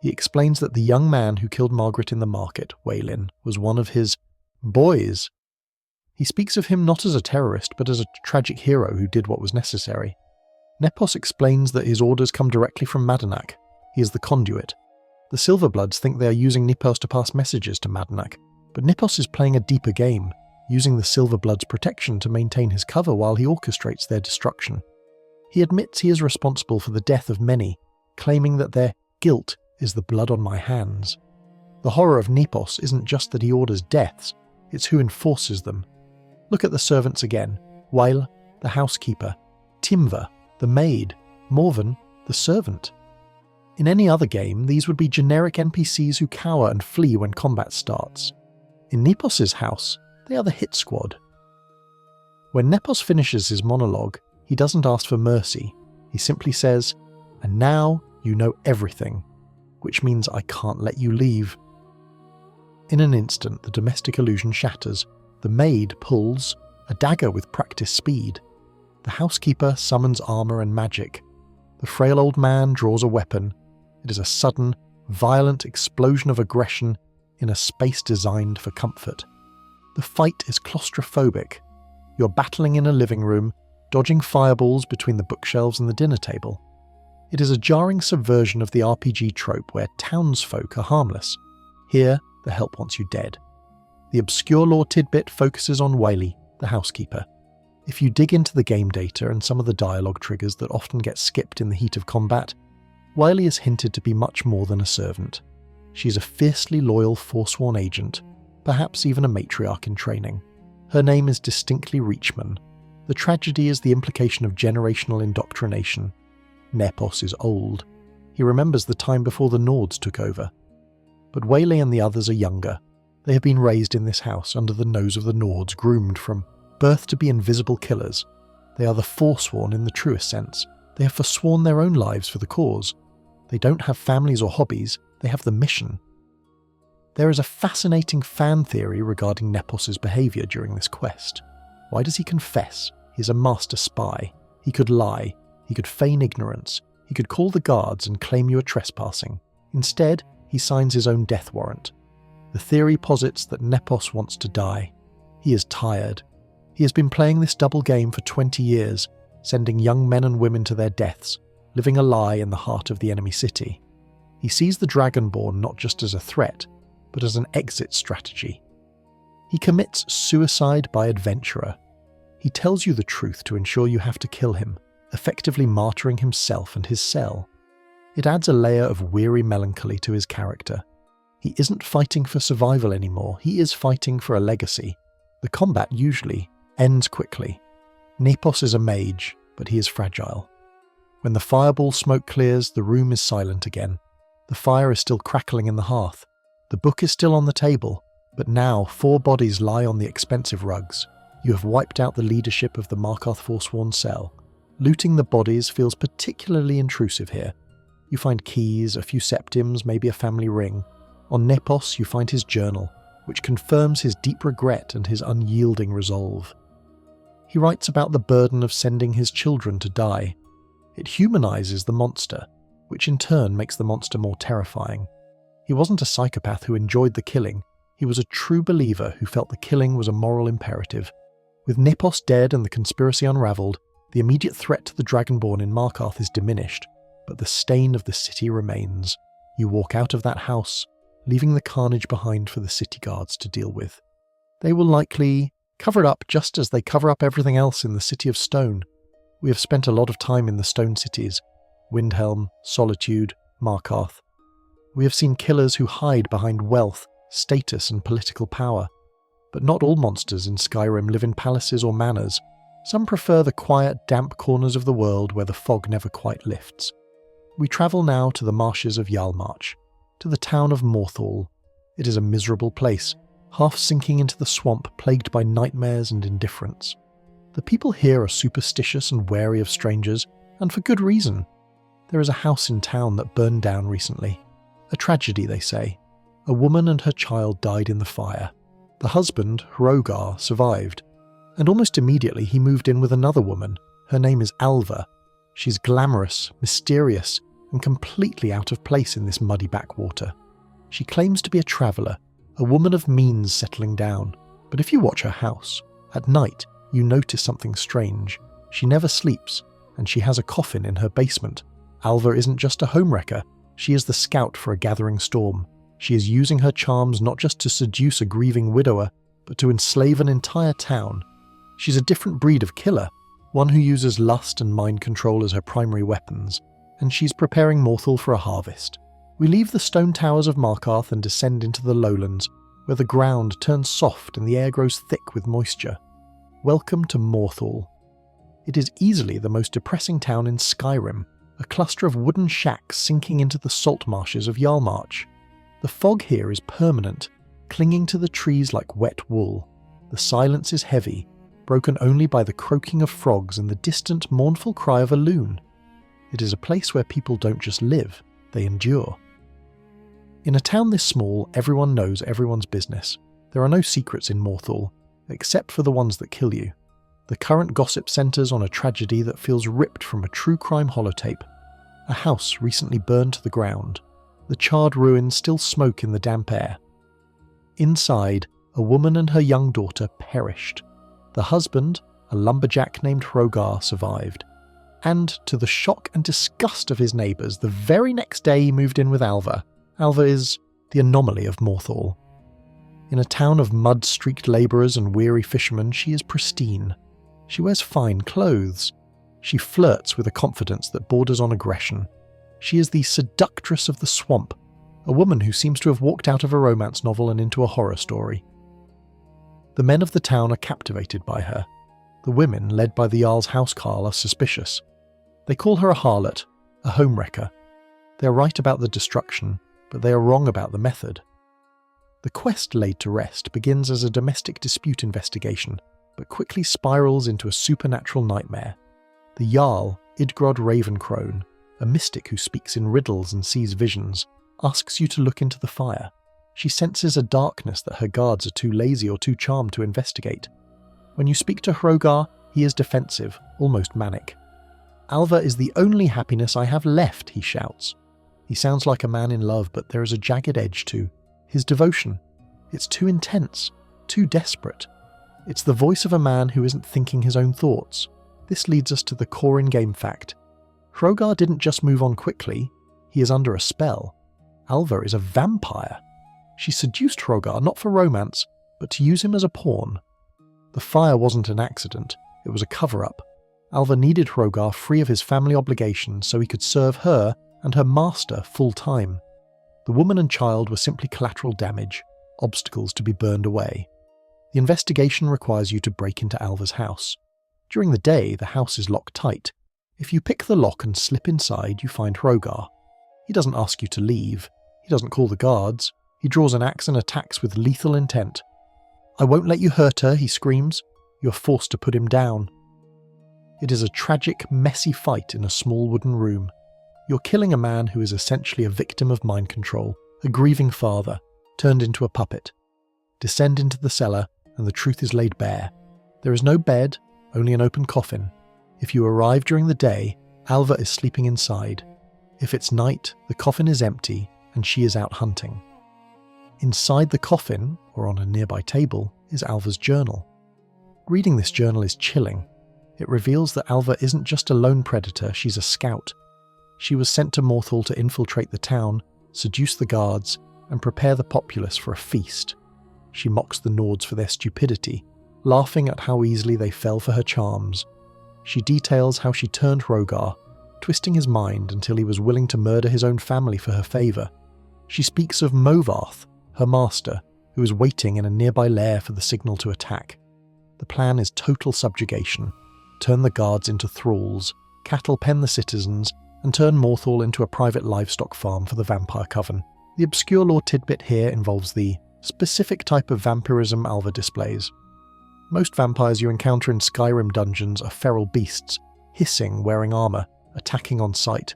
He explains that the young man who killed Margaret in the market, Waylin, was one of his boys. He speaks of him not as a terrorist, but as a tragic hero who did what was necessary. Nepos explains that his orders come directly from Madanach. He is the conduit. The Silverbloods think they are using Nepos to pass messages to Madanach, but Nepos is playing a deeper game, using the Silverbloods' protection to maintain his cover while he orchestrates their destruction. He admits he is responsible for the death of many, claiming that their guilt is the blood on my hands. The horror of Nepos isn't just that he orders deaths, it's who enforces them. Look at the servants again. Wael, the housekeeper. Timva, the maid. Morven, the servant. In any other game, these would be generic NPCs who cower and flee when combat starts. In Nepos's house, they are the hit squad. When Nepos finishes his monologue, he doesn't ask for mercy. He simply says, "And now you know everything, which means I can't let you leave." In an instant, the domestic illusion shatters. The maid pulls a dagger with practiced speed. The housekeeper summons armour and magic. The frail old man draws a weapon. It is a sudden, violent explosion of aggression in a space designed for comfort. The fight is claustrophobic. You're battling in a living room, dodging fireballs between the bookshelves and the dinner table. It is a jarring subversion of the RPG trope where townsfolk are harmless. Here, the help wants you dead. The obscure lore tidbit focuses on Wael, the housekeeper. If you dig into the game data and some of the dialogue triggers that often get skipped in the heat of combat, Wael is hinted to be much more than a servant. She's a fiercely loyal Forsworn agent, perhaps even a matriarch in training. Her name is distinctly Reachman. The tragedy is the implication of generational indoctrination. Nepos is old. He remembers the time before the Nords took over. But Wael and the others are younger. They have been raised in this house under the nose of the Nords, groomed from birth to be invisible killers. They are the Forsworn in the truest sense. They have forsworn their own lives for the cause. They don't have families or hobbies, they have the mission. There is a fascinating fan theory regarding Nepos's behaviour during this quest. Why does he confess? He is a master spy. He could lie. He could feign ignorance. He could call the guards and claim you are trespassing. Instead, he signs his own death warrant. The theory posits that Nepos wants to die. He is tired. He has been playing this double game for 20 years, sending young men and women to their deaths, living a lie in the heart of the enemy city. He sees the Dragonborn not just as a threat, but as an exit strategy. He commits suicide by adventurer. He tells you the truth to ensure you have to kill him, effectively martyring himself and his cell. It adds a layer of weary melancholy to his character. He isn't fighting for survival anymore, he is fighting for a legacy. The combat usually ends quickly. Nepos is a mage, but he is fragile. When the fireball smoke clears, the room is silent again. The fire is still crackling in the hearth. The book is still on the table, but now 4 bodies lie on the expensive rugs. You have wiped out the leadership of the Markarth Forsworn cell. Looting the bodies feels particularly intrusive here. You find keys, a few septims, maybe a family ring. On Nepos, you find his journal, which confirms his deep regret and his unyielding resolve. He writes about the burden of sending his children to die. It humanizes the monster, which in turn makes the monster more terrifying. He wasn't a psychopath who enjoyed the killing, he was a true believer who felt the killing was a moral imperative. With Nepos dead and the conspiracy unravelled, the immediate threat to the Dragonborn in Markarth is diminished, but the stain of the city remains. You walk out of that house, leaving the carnage behind for the city guards to deal with. They will likely cover it up just as they cover up everything else in the City of Stone. We have spent a lot of time in the Stone cities, Windhelm, Solitude, Markarth. We have seen killers who hide behind wealth, status and political power. But not all monsters in Skyrim live in palaces or manors. Some prefer the quiet, damp corners of the world where the fog never quite lifts. We travel now to the marshes of Yalmarch, to the town of Morthal. It is a miserable place, half sinking into the swamp plagued by nightmares and indifference. The people here are superstitious and wary of strangers, and for good reason. There is a house in town that burned down recently. A tragedy, they say. A woman and her child died in the fire. The husband, Hrogar, survived, and almost immediately he moved in with another woman. Her name is Alva. She's glamorous, mysterious, and completely out of place in this muddy backwater. She claims to be a traveller, a woman of means settling down, but if you watch her house, at night you notice something strange. She never sleeps, and she has a coffin in her basement. Alva isn't just a homewrecker, she is the scout for a gathering storm. She is using her charms not just to seduce a grieving widower, but to enslave an entire town. She's a different breed of killer, one who uses lust and mind control as her primary weapons, and she's preparing Morthal for a harvest. We leave the stone towers of Markarth and descend into the lowlands, where the ground turns soft and the air grows thick with moisture. Welcome to Morthal. It is easily the most depressing town in Skyrim, a cluster of wooden shacks sinking into the salt marshes of Jarlmarch. The fog here is permanent, clinging to the trees like wet wool. The silence is heavy, broken only by the croaking of frogs and the distant mournful cry of a loon. It is a place where people don't just live, they endure. In a town this small, everyone knows everyone's business. There are no secrets in Morthal, except for the ones that kill you. The current gossip centres on a tragedy that feels ripped from a true crime holotape. A house recently burned to the ground. The charred ruins still smoke in the damp air. Inside, a woman and her young daughter perished. The husband, a lumberjack named Hrogar, survived. And, to the shock and disgust of his neighbours, the very next day he moved in with Alva. Alva is the anomaly of Morthal. In a town of mud-streaked labourers and weary fishermen, she is pristine. She wears fine clothes. She flirts with a confidence that borders on aggression. She is the seductress of the swamp, a woman who seems to have walked out of a romance novel and into a horror story. The men of the town are captivated by her. The women, led by the Jarl's housecarl, are suspicious. They call her a harlot, a homewrecker. They are right about the destruction, but they are wrong about the method. The quest laid to rest begins as a domestic dispute investigation, but quickly spirals into a supernatural nightmare. The Jarl, Idgrod Ravencrone, a mystic who speaks in riddles and sees visions, asks you to look into the fire. She senses a darkness that her guards are too lazy or too charmed to investigate. When you speak to Hrogar, he is defensive, almost manic. "Alva is the only happiness I have left," he shouts. He sounds like a man in love, but there is a jagged edge to his devotion. It's too intense, too desperate. It's the voice of a man who isn't thinking his own thoughts. This leads us to the core in-game fact. Hrogar didn't just move on quickly, he is under a spell. Alva is a vampire. She seduced Hrogar not for romance, but to use him as a pawn. The fire wasn't an accident, it was a cover-up. Alva needed Hrogar free of his family obligations so he could serve her and her master full-time. The woman and child were simply collateral damage, obstacles to be burned away. The investigation requires you to break into Alva's house. During the day, the house is locked tight. If you pick the lock and slip inside, you find Hrogar. He doesn't ask you to leave. He doesn't call the guards. He draws an axe and attacks with lethal intent. "I won't let you hurt her," he screams. You're forced to put him down. It is a tragic, messy fight in a small wooden room. You're killing a man who is essentially a victim of mind control, a grieving father, turned into a puppet. Descend into the cellar, and the truth is laid bare. There is no bed, only an open coffin. If you arrive during the day, Alva is sleeping inside. If it's night, the coffin is empty, and she is out hunting. Inside the coffin, or on a nearby table, is Alva's journal. Reading this journal is chilling. It reveals that Alva isn't just a lone predator, she's a scout. She was sent to Morthal to infiltrate the town, seduce the guards, and prepare the populace for a feast. She mocks the Nords for their stupidity, laughing at how easily they fell for her charms. She details how she turned Hrogar, twisting his mind until he was willing to murder his own family for her favour. She speaks of Movath, her master, who is waiting in a nearby lair for the signal to attack. The plan is total subjugation. Turn the guards into thralls, cattle pen the citizens, and turn Morthal into a private livestock farm for the Vampire Coven. The obscure lore tidbit here involves the specific type of vampirism Alva displays. Most vampires you encounter in Skyrim dungeons are feral beasts, hissing, wearing armour, attacking on sight.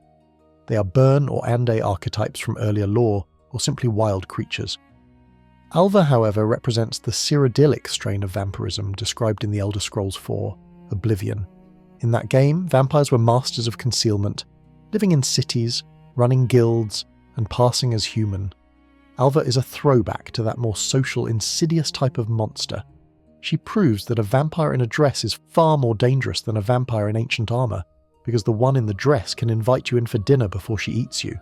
They are Burn or Ande archetypes from earlier lore, or simply wild creatures. Alva, however, represents the Cyrodiilic strain of vampirism described in the Elder Scrolls IV, Oblivion. In that game, vampires were masters of concealment, living in cities, running guilds, and passing as human. Alva is a throwback to that more social, insidious type of monster. She proves that a vampire in a dress is far more dangerous than a vampire in ancient armour, because the one in the dress can invite you in for dinner before she eats you.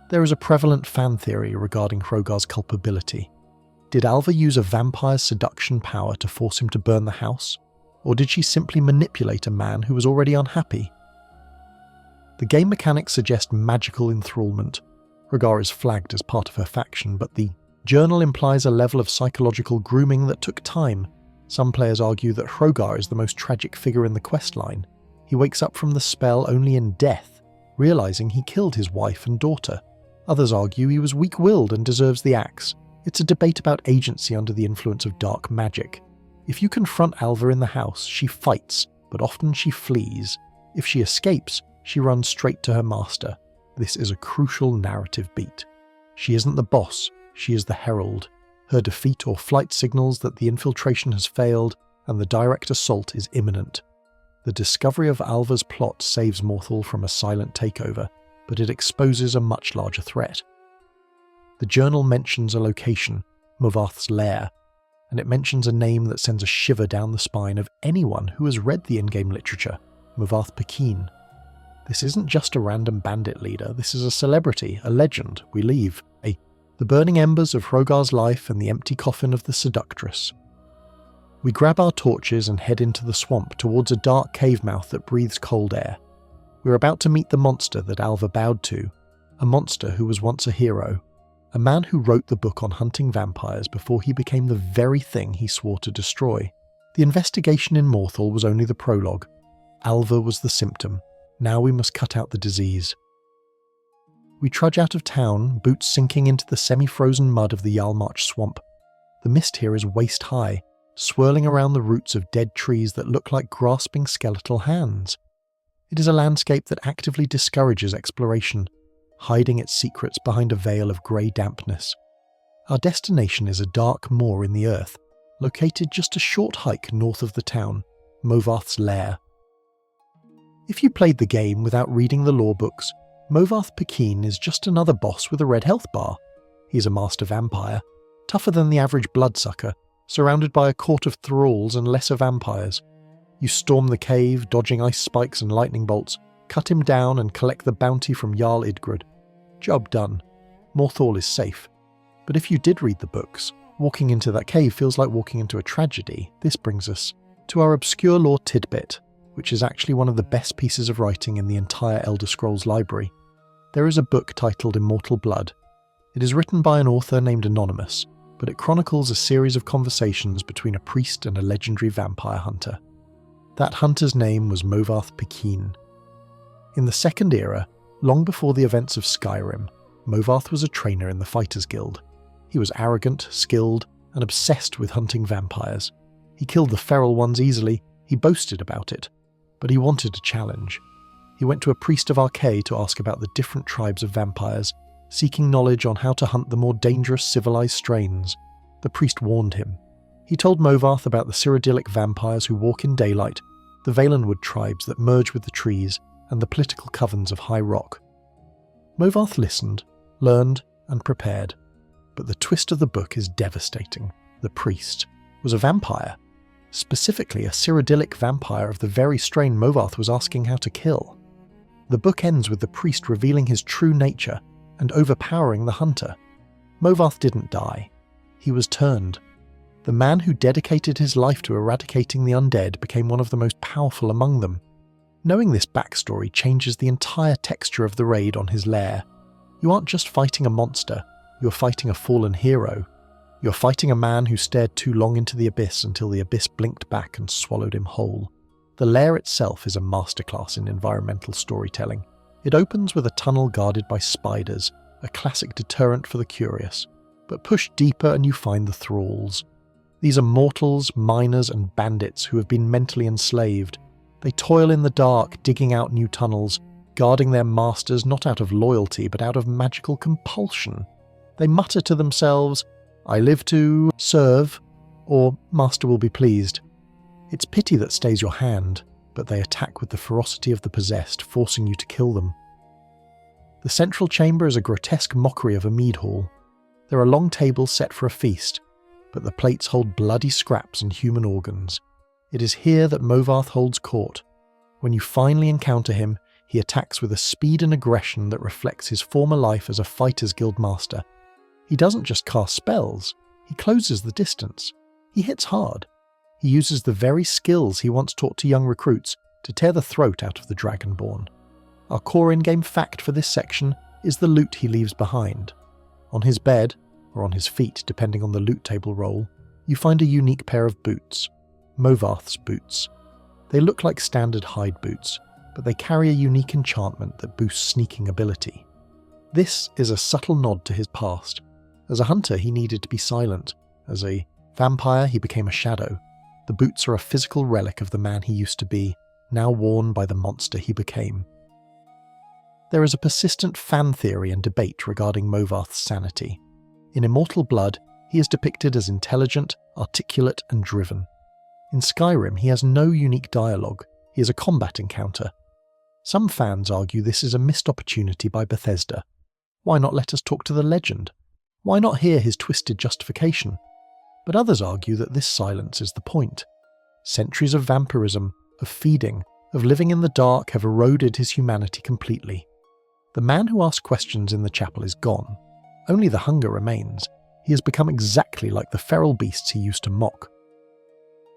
There is a prevalent fan theory regarding Hrogar's culpability. Did Alva use a vampire's seduction power to force him to burn the house? Or did she simply manipulate a man who was already unhappy? The game mechanics suggest magical enthrallment. Hrogar is flagged as part of her faction, but the journal implies a level of psychological grooming that took time. Some players argue that Hrogar is the most tragic figure in the questline. He wakes up from the spell only in death, realizing he killed his wife and daughter. Others argue he was weak-willed and deserves the axe. It's a debate about agency under the influence of dark magic. If you confront Alva in the house, she fights, but often she flees. If she escapes, she runs straight to her master. This is a crucial narrative beat. She isn't the boss, she is the herald. Her defeat or flight signals that the infiltration has failed and the direct assault is imminent. The discovery of Alva's plot saves Morthal from a silent takeover, but it exposes a much larger threat. The journal mentions a location, Movath's lair, and it mentions a name that sends a shiver down the spine of anyone who has read the in-game literature, Movath Pekin. This isn't just a random bandit leader, this is a celebrity, a legend. We leave. The burning embers of Hrogar's life and the empty coffin of the seductress. We grab our torches and head into the swamp towards a dark cave mouth that breathes cold air. We're about to meet the monster that Alva bowed to, a monster who was once a hero, a man who wrote the book on hunting vampires before he became the very thing he swore to destroy. The investigation in Morthal was only the prologue. Alva was the symptom. Now we must cut out the disease. We trudge out of town, boots sinking into the semi-frozen mud of the Yarlmarch swamp. The mist here is waist-high, swirling around the roots of dead trees that look like grasping skeletal hands. It is a landscape that actively discourages exploration, hiding its secrets behind a veil of grey dampness. Our destination is a dark moor in the earth, located just a short hike north of the town, Movath's lair. If you played the game without reading the lore books, Movath Pekin is just another boss with a red health bar. He's a master vampire, tougher than the average bloodsucker, surrounded by a court of thralls and lesser vampires. You storm the cave, dodging ice spikes and lightning bolts, cut him down and collect the bounty from Jarl Idgrud. Job done. Morthal is safe. But if you did read the books, walking into that cave feels like walking into a tragedy. This brings us to our obscure lore tidbit, which is actually one of the best pieces of writing in the entire Elder Scrolls library. There is a book titled Immortal Blood. It is written by an author named Anonymous, but it chronicles a series of conversations between a priest and a legendary vampire hunter. That hunter's name was Movath Pekin. In the Second Era, long before the events of Skyrim, Movath was a trainer in the Fighters Guild. He was arrogant, skilled, and obsessed with hunting vampires. He killed the feral ones easily, he boasted about it, but he wanted a challenge. He went to a priest of Archay to ask about the different tribes of vampires, seeking knowledge on how to hunt the more dangerous civilized strains. The priest warned him. He told Movath about the Cyrodiilic vampires who walk in daylight, the Valenwood tribes that merge with the trees, and the political covens of High Rock. Movath listened, learned, and prepared. But the twist of the book is devastating. The priest was a vampire, specifically a Cyrodiilic vampire of the very strain Movath was asking how to kill. The book ends with the priest revealing his true nature and overpowering the hunter. Movath didn't die. He was turned. The man who dedicated his life to eradicating the undead became one of the most powerful among them. Knowing this backstory changes the entire texture of the raid on his lair. You aren't just fighting a monster, you're fighting a fallen hero. You're fighting a man who stared too long into the abyss until the abyss blinked back and swallowed him whole. The lair itself is a masterclass in environmental storytelling. It opens with a tunnel guarded by spiders, a classic deterrent for the curious. But push deeper and you find the thralls. These are mortals, miners, and bandits who have been mentally enslaved. They toil in the dark, digging out new tunnels, guarding their masters not out of loyalty but out of magical compulsion. They mutter to themselves, "I live to serve," or "Master will be pleased." It's pity that stays your hand, but they attack with the ferocity of the possessed, forcing you to kill them. The central chamber is a grotesque mockery of a mead hall. There are long tables set for a feast, but the plates hold bloody scraps and human organs. It is here that Movath holds court. When you finally encounter him, he attacks with a speed and aggression that reflects his former life as a Fighters Guild master. He doesn't just cast spells, he closes the distance. He hits hard. He uses the very skills he once taught to young recruits to tear the throat out of the Dragonborn. Our core in-game fact for this section, is the loot he leaves behind. On his bed, or on his feet depending on the loot table roll, you find a unique pair of boots, Movath's boots. They look like standard hide boots, but they carry a unique enchantment that boosts sneaking ability. This is a subtle nod to his past. As a hunter, he needed to be silent. As a vampire, he became a shadow. The boots are a physical relic of the man he used to be, now worn by the monster he became. There is a persistent fan theory and debate regarding Movath's sanity. In Immortal Blood, he is depicted as intelligent, articulate, and driven. In Skyrim, he has no unique dialogue. He is a combat encounter. Some fans argue this is a missed opportunity by Bethesda. Why not let us talk to the legend? Why not hear his twisted justification? But others argue that this silence is the point. Centuries of vampirism, of feeding, of living in the dark have eroded his humanity completely. The man who asked questions in the chapel is gone. Only the hunger remains. He has become exactly like the feral beasts he used to mock.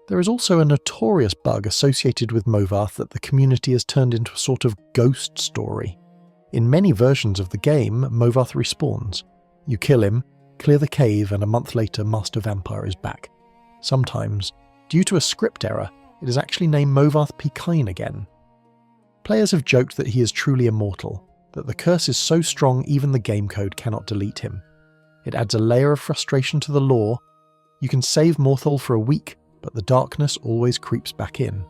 There is also a notorious bug associated with Movath that the community has turned into a sort of ghost story. In many versions of the game, Movath respawns. You kill him, clear the cave, and a month later Master Vampire is back. Sometimes, due to a script error, it is actually named Movath Peakine again. Players have joked that he is truly immortal, that the curse is so strong even the game code cannot delete him. It adds a layer of frustration to the lore. You can save Morthal for a week, but the darkness always creeps back in.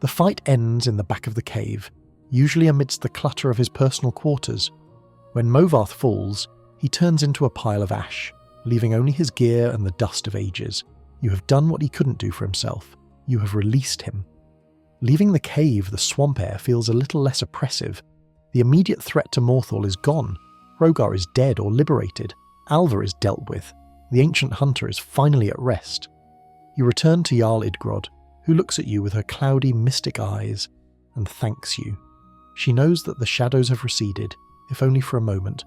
The fight ends in the back of the cave, usually amidst the clutter of his personal quarters. When Movath falls, he turns into a pile of ash, leaving only his gear and the dust of ages. You have done what he couldn't do for himself. You have released him. Leaving the cave, the swamp air feels a little less oppressive. The immediate threat to Morthal is gone. Rogar is dead or liberated. Alva is dealt with. The ancient hunter is finally at rest. You return to Jarl Idgrod, who looks at you with her cloudy, mystic eyes, and thanks you. She knows that the shadows have receded, if only for a moment,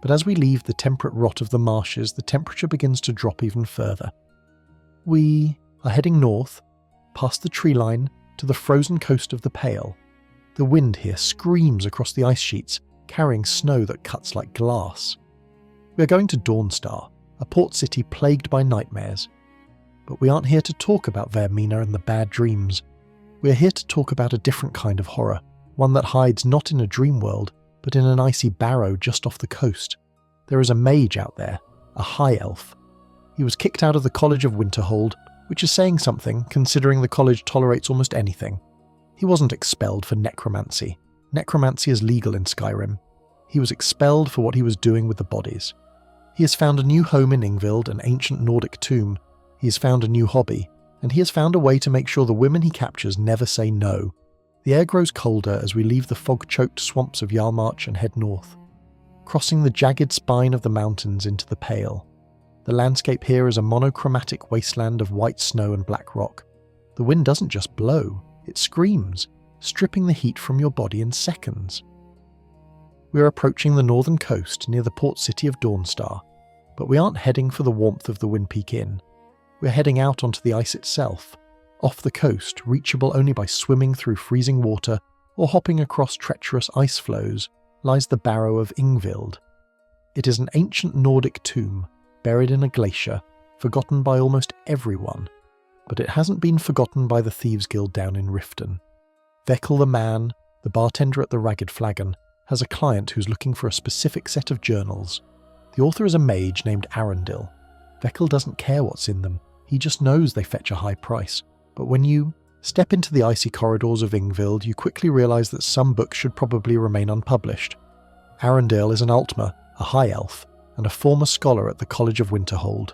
but as we leave the temperate rot of the marshes, the temperature begins to drop even further. We are heading north, past the tree line, to the frozen coast of the Pale. The wind here screams across the ice sheets, carrying snow that cuts like glass. We are going to Dawnstar, a port city plagued by nightmares. But we aren't here to talk about Vermina and the bad dreams. We are here to talk about a different kind of horror, one that hides not in a dream world, but in an icy barrow just off the coast. There is a mage out there, a high elf. He was kicked out of the College of Winterhold, which is saying something considering the college tolerates almost anything. He wasn't expelled for necromancy. Necromancy is legal in Skyrim. He was expelled for what he was doing with the bodies. He has found a new home in Ingvild, an ancient Nordic tomb. He has found a new hobby, and he has found a way to make sure the women he captures never say no. The air grows colder as we leave the fog-choked swamps of Jarlmarch and head north, crossing the jagged spine of the mountains into the Pale. The landscape here is a monochromatic wasteland of white snow and black rock. The wind doesn't just blow, it screams, stripping the heat from your body in seconds. We are approaching the northern coast near the port city of Dawnstar, but we aren't heading for the warmth of the Windpeak Inn. We're heading out onto the ice itself, off the coast, reachable only by swimming through freezing water or hopping across treacherous ice floes, lies the Barrow of Ingvild. It is an ancient Nordic tomb, buried in a glacier, forgotten by almost everyone, but it hasn't been forgotten by the Thieves' Guild down in Riften. Vekel the man, the bartender at the Ragged Flagon, has a client who's looking for a specific set of journals. The author is a mage named Arundel. Vekel doesn't care what's in them, he just knows they fetch a high price. But when you step into the icy corridors of Ingvild, you quickly realise that some books should probably remain unpublished. Arundel is an Altmer, a high elf, and a former scholar at the College of Winterhold.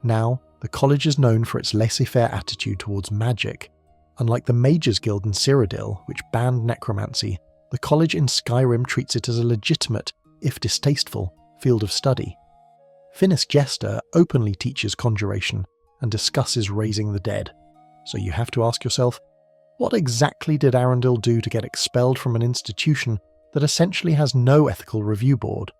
Now, the college is known for its laissez-faire attitude towards magic. Unlike the Mages Guild in Cyrodiil, which banned necromancy, the college in Skyrim treats it as a legitimate, if distasteful, field of study. Finis Jester openly teaches conjuration and discusses raising the dead. So you have to ask yourself, what exactly did Arundel do to get expelled from an institution that essentially has no ethical review board?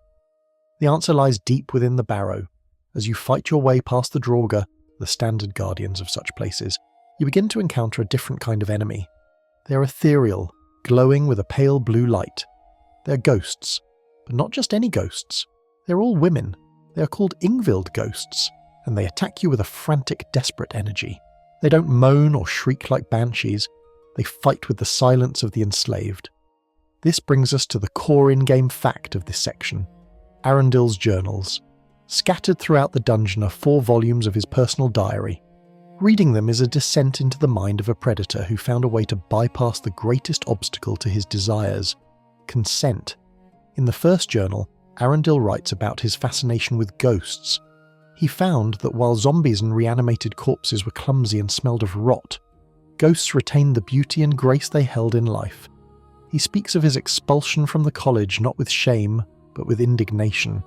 The answer lies deep within the Barrow. As you fight your way past the Draugr, the standard guardians of such places, you begin to encounter a different kind of enemy. They are ethereal, glowing with a pale blue light. They are ghosts. But not just any ghosts. They're all women. They are called Yngvild ghosts, and they attack you with a frantic, desperate energy. They don't moan or shriek like banshees. They fight with the silence of the enslaved. This brings us to the core in-game fact of this section. Arundel's journals. Scattered throughout the dungeon are 4 volumes of his personal diary. Reading them is a descent into the mind of a predator who found a way to bypass the greatest obstacle to his desires: consent. In the first journal, Arundel writes about his fascination with ghosts. He found that while zombies and reanimated corpses were clumsy and smelled of rot, ghosts retained the beauty and grace they held in life. He speaks of his expulsion from the college not with shame, but with indignation.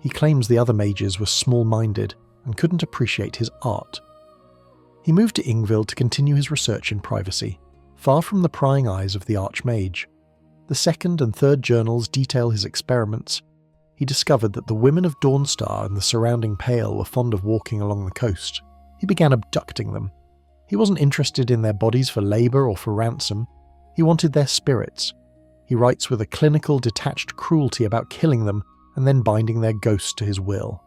He claims the other mages were small-minded and couldn't appreciate his art. He moved to Yngvild to continue his research in privacy, far from the prying eyes of the Archmage. The second and third journals detail his experiments. He discovered that the women of Dawnstar and the surrounding Pale were fond of walking along the coast. He began abducting them. He wasn't interested in their bodies for labour or for ransom. He wanted their spirits. He writes with a clinical, detached cruelty about killing them and then binding their ghosts to his will.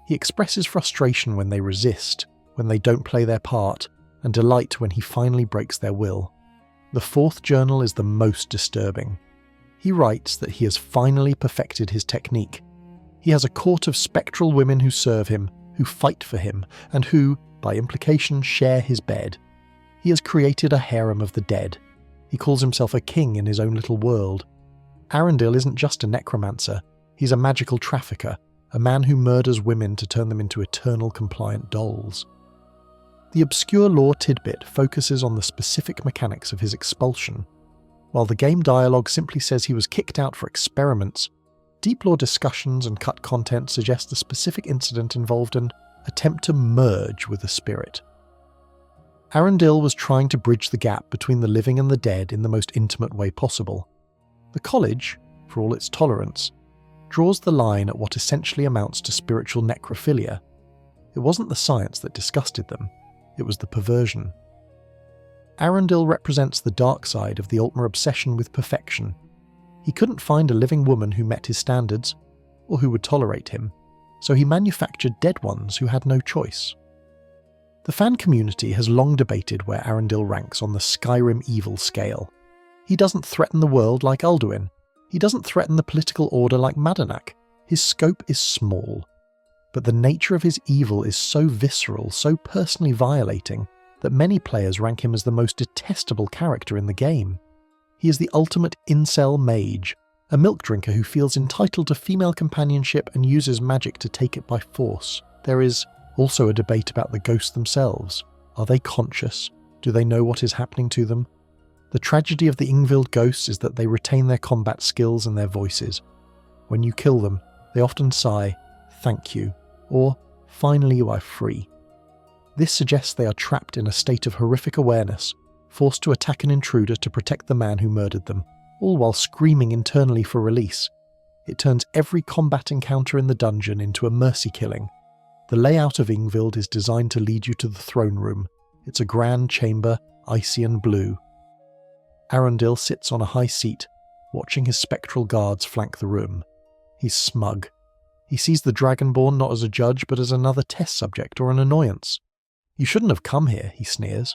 He expresses frustration when they resist, when they don't play their part, and delight when he finally breaks their will. The fourth journal is the most disturbing. He writes that he has finally perfected his technique. He has a court of spectral women who serve him, who fight for him, and who, by implication, share his bed. He has created a harem of the dead. He calls himself a king in his own little world. Arundel isn't just a necromancer, he's a magical trafficker, a man who murders women to turn them into eternal compliant dolls. The obscure lore tidbit focuses on the specific mechanics of his expulsion. While the game dialogue simply says he was kicked out for experiments, deep lore discussions and cut content suggest the specific incident involved an attempt to merge with the spirit. Arundel was trying to bridge the gap between the living and the dead in the most intimate way possible. The college, for all its tolerance, draws the line at what essentially amounts to spiritual necrophilia. It wasn't the science that disgusted them, it was the perversion. Arundel represents the dark side of the Altmer obsession with perfection. He couldn't find a living woman who met his standards, or who would tolerate him, so he manufactured dead ones who had no choice. The fan community has long debated where Arundel ranks on the Skyrim evil scale. He doesn't threaten the world like Alduin. He doesn't threaten the political order like Madanach. His scope is small. But the nature of his evil is so visceral, so personally violating, that many players rank him as the most detestable character in the game. He is the ultimate incel mage, a milk drinker who feels entitled to female companionship and uses magic to take it by force. There is also a debate about the ghosts themselves. Are they conscious? Do they know what is happening to them? The tragedy of the Yngvild ghosts is that they retain their combat skills and their voices. When you kill them, they often sigh, "Thank you," or "Finally you are free." This suggests they are trapped in a state of horrific awareness, forced to attack an intruder to protect the man who murdered them, all while screaming internally for release. It turns every combat encounter in the dungeon into a mercy killing. The layout of Yngvild is designed to lead you to the throne room. It's a grand chamber, icy and blue. Arundel sits on a high seat, watching his spectral guards flank the room. He's smug. He sees the Dragonborn not as a judge but as another test subject or an annoyance. "You shouldn't have come here," he sneers.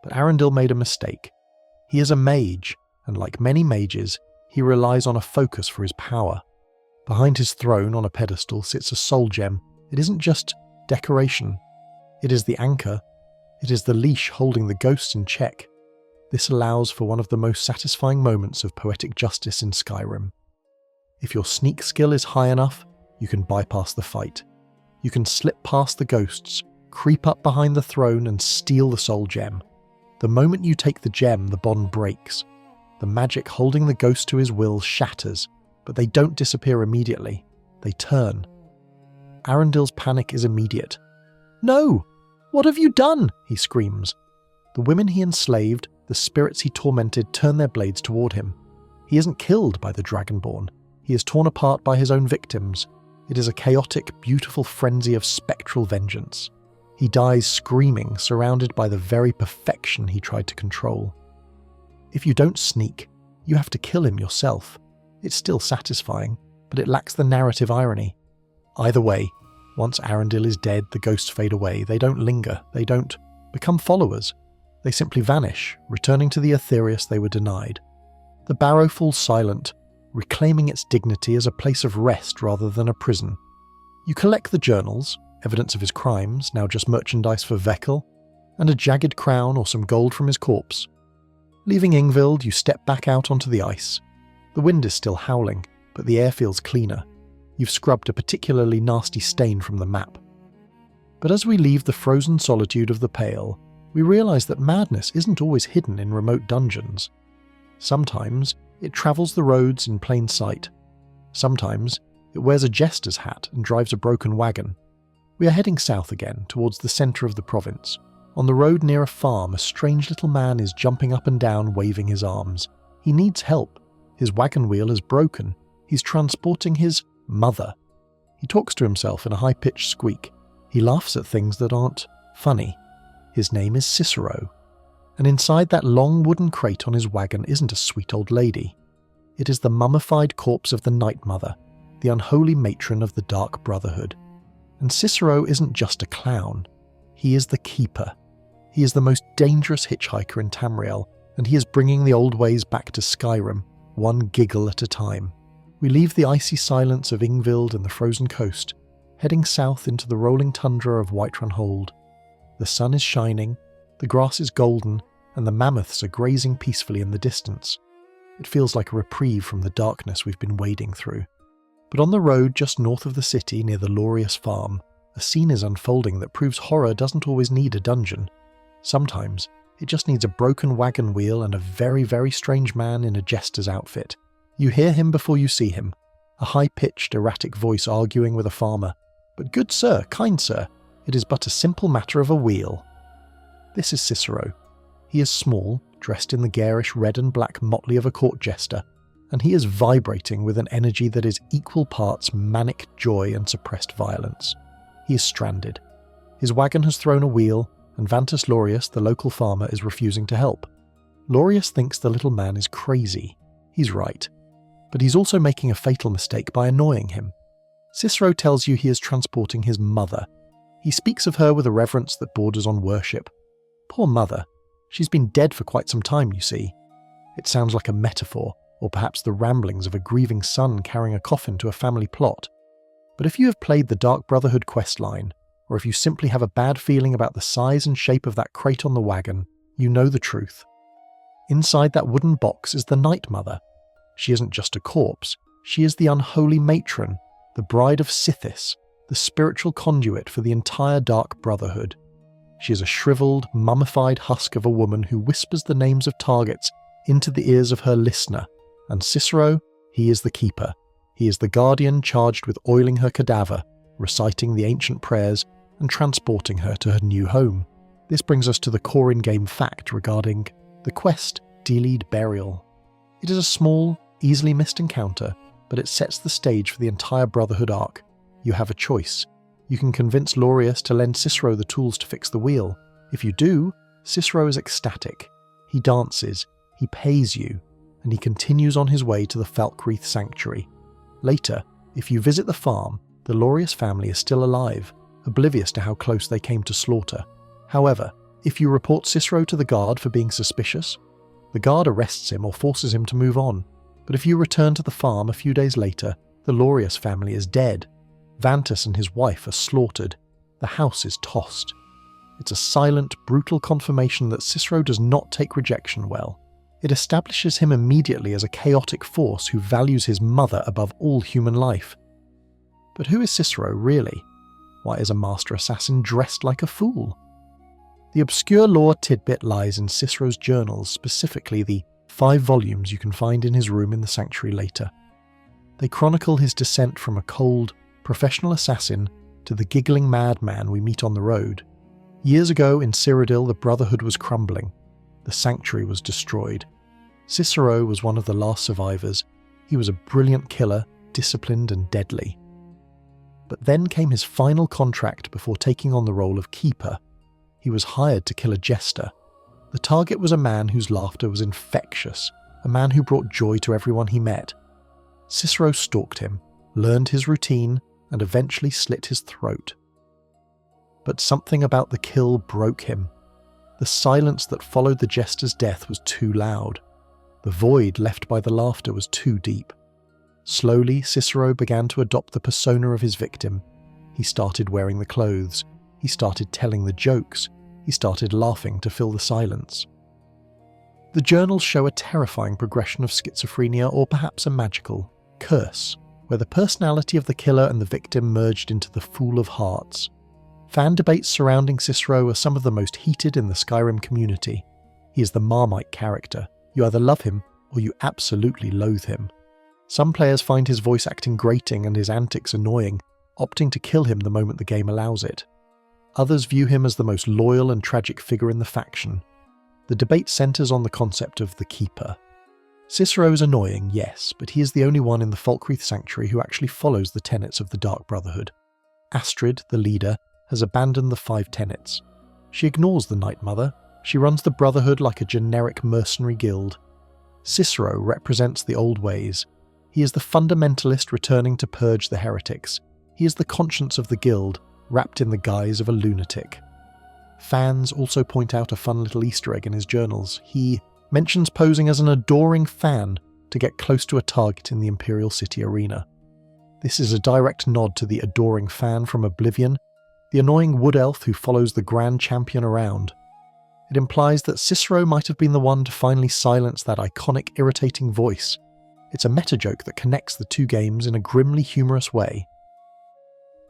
But Arundel made a mistake. He is a mage, and like many mages, he relies on a focus for his power. Behind his throne on a pedestal sits a soul gem. It isn't just decoration. It is the anchor. It is the leash holding the ghosts in check. This allows for one of the most satisfying moments of poetic justice in Skyrim. If your sneak skill is high enough, you can bypass the fight. You can slip past the ghosts, creep up behind the throne and steal the soul gem. The moment you take the gem, the bond breaks. The magic holding the ghost to his will shatters, but they don't disappear immediately. They turn. Arundel's panic is immediate. "No! What have you done?" he screams. The women he enslaved, the spirits he tormented, turn their blades toward him. He isn't killed by the Dragonborn. He is torn apart by his own victims. It is a chaotic, beautiful frenzy of spectral vengeance. He dies screaming, surrounded by the very perfection he tried to control. If you don't sneak, you have to kill him yourself. It's still satisfying, but it lacks the narrative irony. Either way, once Arundel is dead, the ghosts fade away. They don't linger. They don't become followers. They simply vanish, returning to the Aetherius they were denied. The barrow falls silent, reclaiming its dignity as a place of rest rather than a prison. You collect the journals, evidence of his crimes, now just merchandise for Veckel, and a jagged crown or some gold from his corpse. Leaving Ingvild, you step back out onto the ice. The wind is still howling, but the air feels cleaner. You've scrubbed a particularly nasty stain from the map. But as we leave the frozen solitude of the Pale, we realise that madness isn't always hidden in remote dungeons. Sometimes it travels the roads in plain sight. Sometimes it wears a jester's hat and drives a broken wagon. We are heading south again, towards the centre of the province. On the road near a farm, a strange little man is jumping up and down, waving his arms. He needs help. His wagon wheel is broken. He's transporting his mother. He talks to himself in a high-pitched squeak. He laughs at things that aren't funny. His name is Cicero. And inside that long wooden crate on his wagon isn't a sweet old lady. It is the mummified corpse of the Night Mother, the unholy matron of the Dark Brotherhood. And Cicero isn't just a clown. He is the Keeper. He is the most dangerous hitchhiker in Tamriel, and he is bringing the old ways back to Skyrim, one giggle at a time. We leave the icy silence of Ingvild and the frozen coast, heading south into the rolling tundra of Whiterun Hold. The sun is shining, the grass is golden, and the mammoths are grazing peacefully in the distance. It feels like a reprieve from the darkness we've been wading through. But on the road just north of the city near the Lorius farm, a scene is unfolding that proves horror doesn't always need a dungeon. Sometimes it just needs a broken wagon wheel and a very, very strange man in a jester's outfit. You hear him before you see him, a high-pitched, erratic voice arguing with a farmer. But good sir, kind sir, it is but a simple matter of a wheel. This is Cicero. He is small, dressed in the garish red and black motley of a court jester, and he is vibrating with an energy that is equal parts manic joy and suppressed violence. He is stranded. His wagon has thrown a wheel, and Vantus Lorius, the local farmer, is refusing to help. Lorius thinks the little man is crazy. He's right. But he's also making a fatal mistake by annoying him. Cicero tells you he is transporting his mother. He speaks of her with a reverence that borders on worship. Poor mother. She's been dead for quite some time, you see. It sounds like a metaphor, or perhaps the ramblings of a grieving son carrying a coffin to a family plot. But if you have played the Dark Brotherhood questline, or if you simply have a bad feeling about the size and shape of that crate on the wagon, you know the truth. Inside that wooden box is the Night Mother. She isn't just a corpse, she is the unholy matron, the bride of Sithis, the spiritual conduit for the entire Dark Brotherhood. She is a shriveled, mummified husk of a woman who whispers the names of targets into the ears of her listener, and Cicero, he is the Keeper. He is the guardian charged with oiling her cadaver, reciting the ancient prayers, and transporting her to her new home. This brings us to the core in-game fact regarding the quest Dealead Burial. It is a small, easily missed encounter, but it sets the stage for the entire Brotherhood arc. You have a choice. You can convince Lorius to lend Cicero the tools to fix the wheel. If you do, Cicero is ecstatic. He dances, he pays you, and he continues on his way to the Falkreath Sanctuary. Later, if you visit the farm, the Lorius family is still alive, oblivious to how close they came to slaughter. However, if you report Cicero to the guard for being suspicious, the guard arrests him or forces him to move on. But if you return to the farm a few days later, the Lorius family is dead. Vantus and his wife are slaughtered. The house is tossed. It's a silent, brutal confirmation that Cicero does not take rejection well. It establishes him immediately as a chaotic force who values his mother above all human life. But who is Cicero, really? Why is a master assassin dressed like a fool? The obscure lore tidbit lies in Cicero's journals, specifically the 5 volumes you can find in his room in the sanctuary later. They chronicle his descent from a cold, professional assassin to the giggling madman we meet on the road. Years ago in Cyrodiil, the Brotherhood was crumbling. The sanctuary was destroyed. Cicero was one of the last survivors. He was a brilliant killer, disciplined and deadly. But then came his final contract before taking on the role of Keeper. He was hired to kill a jester. The target was a man whose laughter was infectious, a man who brought joy to everyone he met. Cicero stalked him, learned his routine, and eventually slit his throat. But something about the kill broke him. The silence that followed the jester's death was too loud. The void left by the laughter was too deep. Slowly, Cicero began to adopt the persona of his victim. He started wearing the clothes. He started telling the jokes. He started laughing to fill the silence. The journals show a terrifying progression of schizophrenia, or perhaps a magical curse, where the personality of the killer and the victim merged into the Fool of Hearts. Fan debates surrounding Cicero are some of the most heated in the Skyrim community. He is the Marmite character. You either love him or you absolutely loathe him. Some players find his voice acting grating and his antics annoying, opting to kill him the moment the game allows it. Others view him as the most loyal and tragic figure in the faction. The debate centres on the concept of the Keeper. Cicero is annoying, yes, but he is the only one in the Falkreath Sanctuary who actually follows the tenets of the Dark Brotherhood. Astrid, the leader, has abandoned the 5 tenets. She ignores the Night Mother. She runs the Brotherhood like a generic mercenary guild. Cicero represents the old ways. He is the fundamentalist returning to purge the heretics. He is the conscience of the guild, wrapped in the guise of a lunatic. Fans also point out a fun little Easter egg in his journals. He mentions posing as an adoring fan to get close to a target in the Imperial City arena. This is a direct nod to the adoring fan from Oblivion, the annoying wood elf who follows the Grand Champion around. It implies that Cicero might have been the one to finally silence that iconic, irritating voice. It's a meta-joke that connects the two games in a grimly humorous way.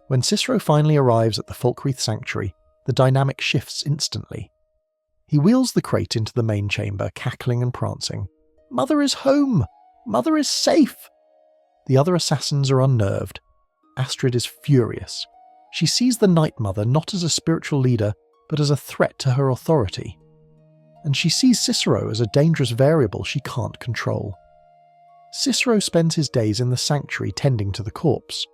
When Cicero finally arrives at the Falkreath Sanctuary, the dynamic shifts instantly. He wheels the crate into the main chamber, cackling and prancing. "Mother is home! Mother is safe!" The other assassins are unnerved. Astrid is furious. She sees the Night Mother not as a spiritual leader, but as a threat to her authority. And she sees Cicero as a dangerous variable she can't control. Cicero spends his days in the sanctuary tending to the corpse.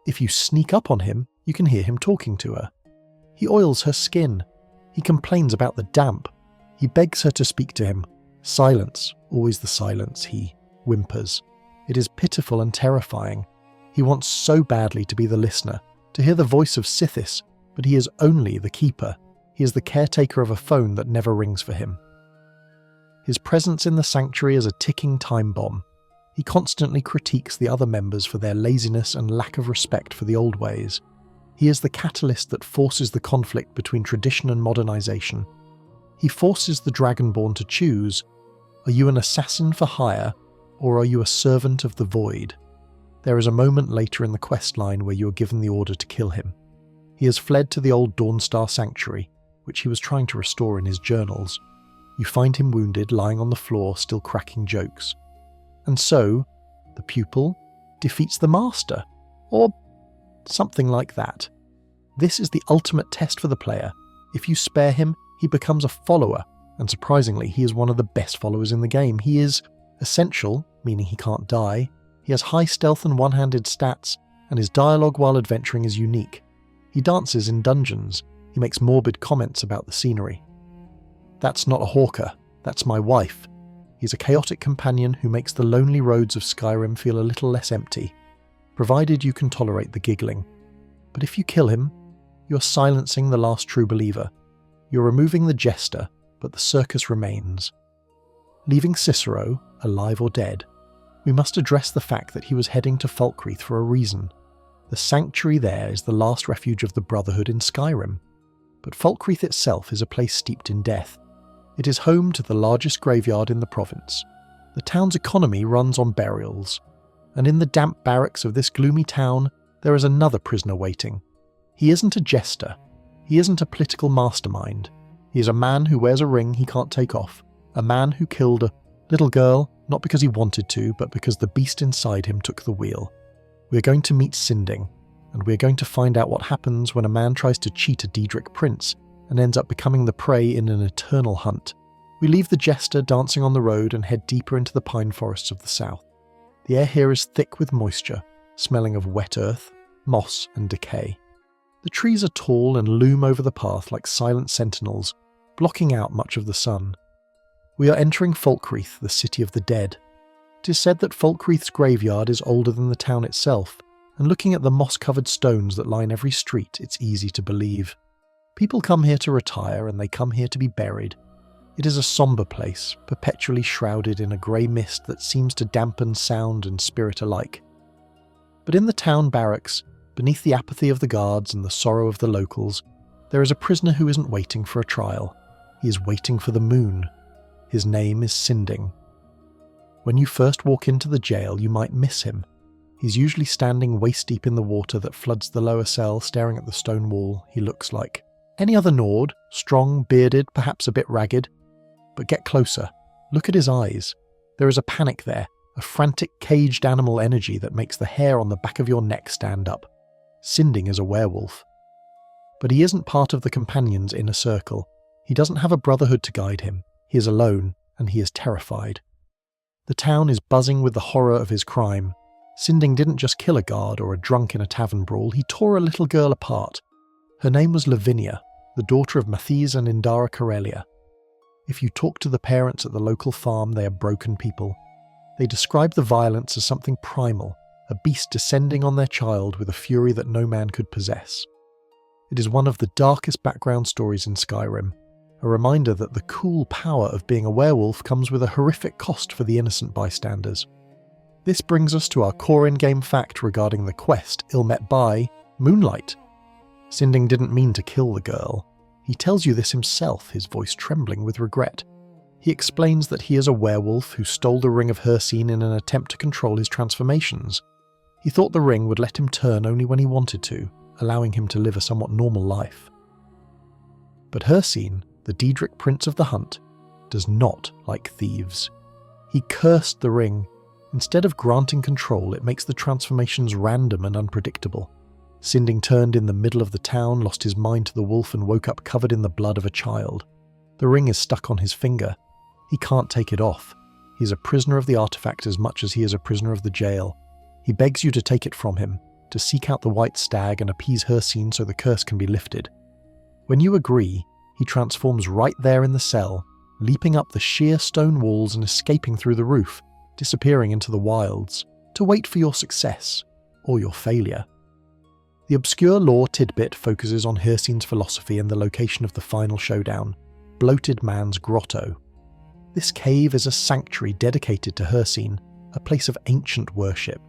If you sneak up on him, you can hear him talking to her. He oils her skin. He complains about the damp. He begs her to speak to him. Silence, always the silence, he whimpers. It is pitiful and terrifying. He wants so badly to be the listener, to hear the voice of Sithis, but he is only the keeper. He is the caretaker of a phone that never rings for him. His presence in the sanctuary is a ticking time bomb. He constantly critiques the other members for their laziness and lack of respect for the old ways. He is the catalyst that forces the conflict between tradition and modernization. He forces the Dragonborn to choose: are you an assassin for hire, or are you a servant of the void? There is a moment later in the quest line where you are given the order to kill him. He has fled to the old Dawnstar Sanctuary, which he was trying to restore in his journals. You find him wounded, lying on the floor, still cracking jokes. And so, the pupil defeats the master, or something like that. This is the ultimate test for the player. If you spare him, he becomes a follower, and surprisingly, he is one of the best followers in the game. He is essential, meaning he can't die. He has high stealth and one-handed stats, and his dialogue while adventuring is unique. He dances in dungeons. He makes morbid comments about the scenery. "That's not a hawker, that's my wife." He's a chaotic companion who makes the lonely roads of Skyrim feel a little less empty, provided you can tolerate the giggling. But if you kill him, you're silencing the last true believer. You're removing the jester, but the circus remains. Leaving Cicero, alive or dead, we must address the fact that he was heading to Falkreath for a reason. The sanctuary there is the last refuge of the Brotherhood in Skyrim. But Falkreath itself is a place steeped in death. It is home to the largest graveyard in the province. The town's economy runs on burials. And in the damp barracks of this gloomy town, there is another prisoner waiting. He isn't a jester. He isn't a political mastermind. He is a man who wears a ring he can't take off. A man who killed a little girl, not because he wanted to, but because the beast inside him took the wheel. We are going to meet Sinding, and we are going to find out what happens when a man tries to cheat a Daedric prince and ends up becoming the prey in an eternal hunt. We leave the jester dancing on the road and head deeper into the pine forests of the south. The air here is thick with moisture, smelling of wet earth, moss and decay. The trees are tall and loom over the path like silent sentinels, blocking out much of the sun. We are entering Falkreath, the city of the dead. It is said that Falkreath's graveyard is older than the town itself, and looking at the moss-covered stones that line every street, it's easy to believe. People come here to retire, and they come here to be buried. It is a sombre place, perpetually shrouded in a grey mist that seems to dampen sound and spirit alike. But in the town barracks, beneath the apathy of the guards and the sorrow of the locals, there is a prisoner who isn't waiting for a trial. He is waiting for the moon. His name is Sinding. When you first walk into the jail, you might miss him. He's usually standing waist-deep in the water that floods the lower cell, staring at the stone wall. He looks like any other Nord, strong, bearded, perhaps a bit ragged. But get closer. Look at his eyes. There is a panic there, a frantic, caged animal energy that makes the hair on the back of your neck stand up. Sinding is a werewolf. But he isn't part of the companions' inner circle. He doesn't have a brotherhood to guide him. He is alone, and he is terrified. The town is buzzing with the horror of his crime. Sinding didn't just kill a guard or a drunk in a tavern brawl, he tore a little girl apart. Her name was Lavinia, the daughter of Mathis and Indara Karelia. If you talk to the parents at the local farm, they are broken people. They describe the violence as something primal, a beast descending on their child with a fury that no man could possess. It is one of the darkest background stories in Skyrim, a reminder that the cool power of being a werewolf comes with a horrific cost for the innocent bystanders. This brings us to our core in-game fact regarding the quest ill-met by Moonlight. Sinding didn't mean to kill the girl. He tells you this himself, his voice trembling with regret. He explains that he is a werewolf who stole the ring of Hircine in an attempt to control his transformations. He thought the ring would let him turn only when he wanted to, allowing him to live a somewhat normal life. But Hircine, the Daedric prince of the hunt, does not like thieves. He cursed the ring. Instead of granting control, it makes the transformations random and unpredictable. Sinding turned in the middle of the town, lost his mind to the wolf and woke up covered in the blood of a child. The ring is stuck on his finger. He can't take it off. He is a prisoner of the artifact as much as he is a prisoner of the jail. He begs you to take it from him, to seek out the white stag and appease Hircine so the curse can be lifted. When you agree, he transforms right there in the cell, leaping up the sheer stone walls and escaping through the roof, disappearing into the wilds, to wait for your success, or your failure. The obscure lore tidbit focuses on Hircine's philosophy and the location of the final showdown, Bloated Man's Grotto. This cave is a sanctuary dedicated to Hircine, a place of ancient worship.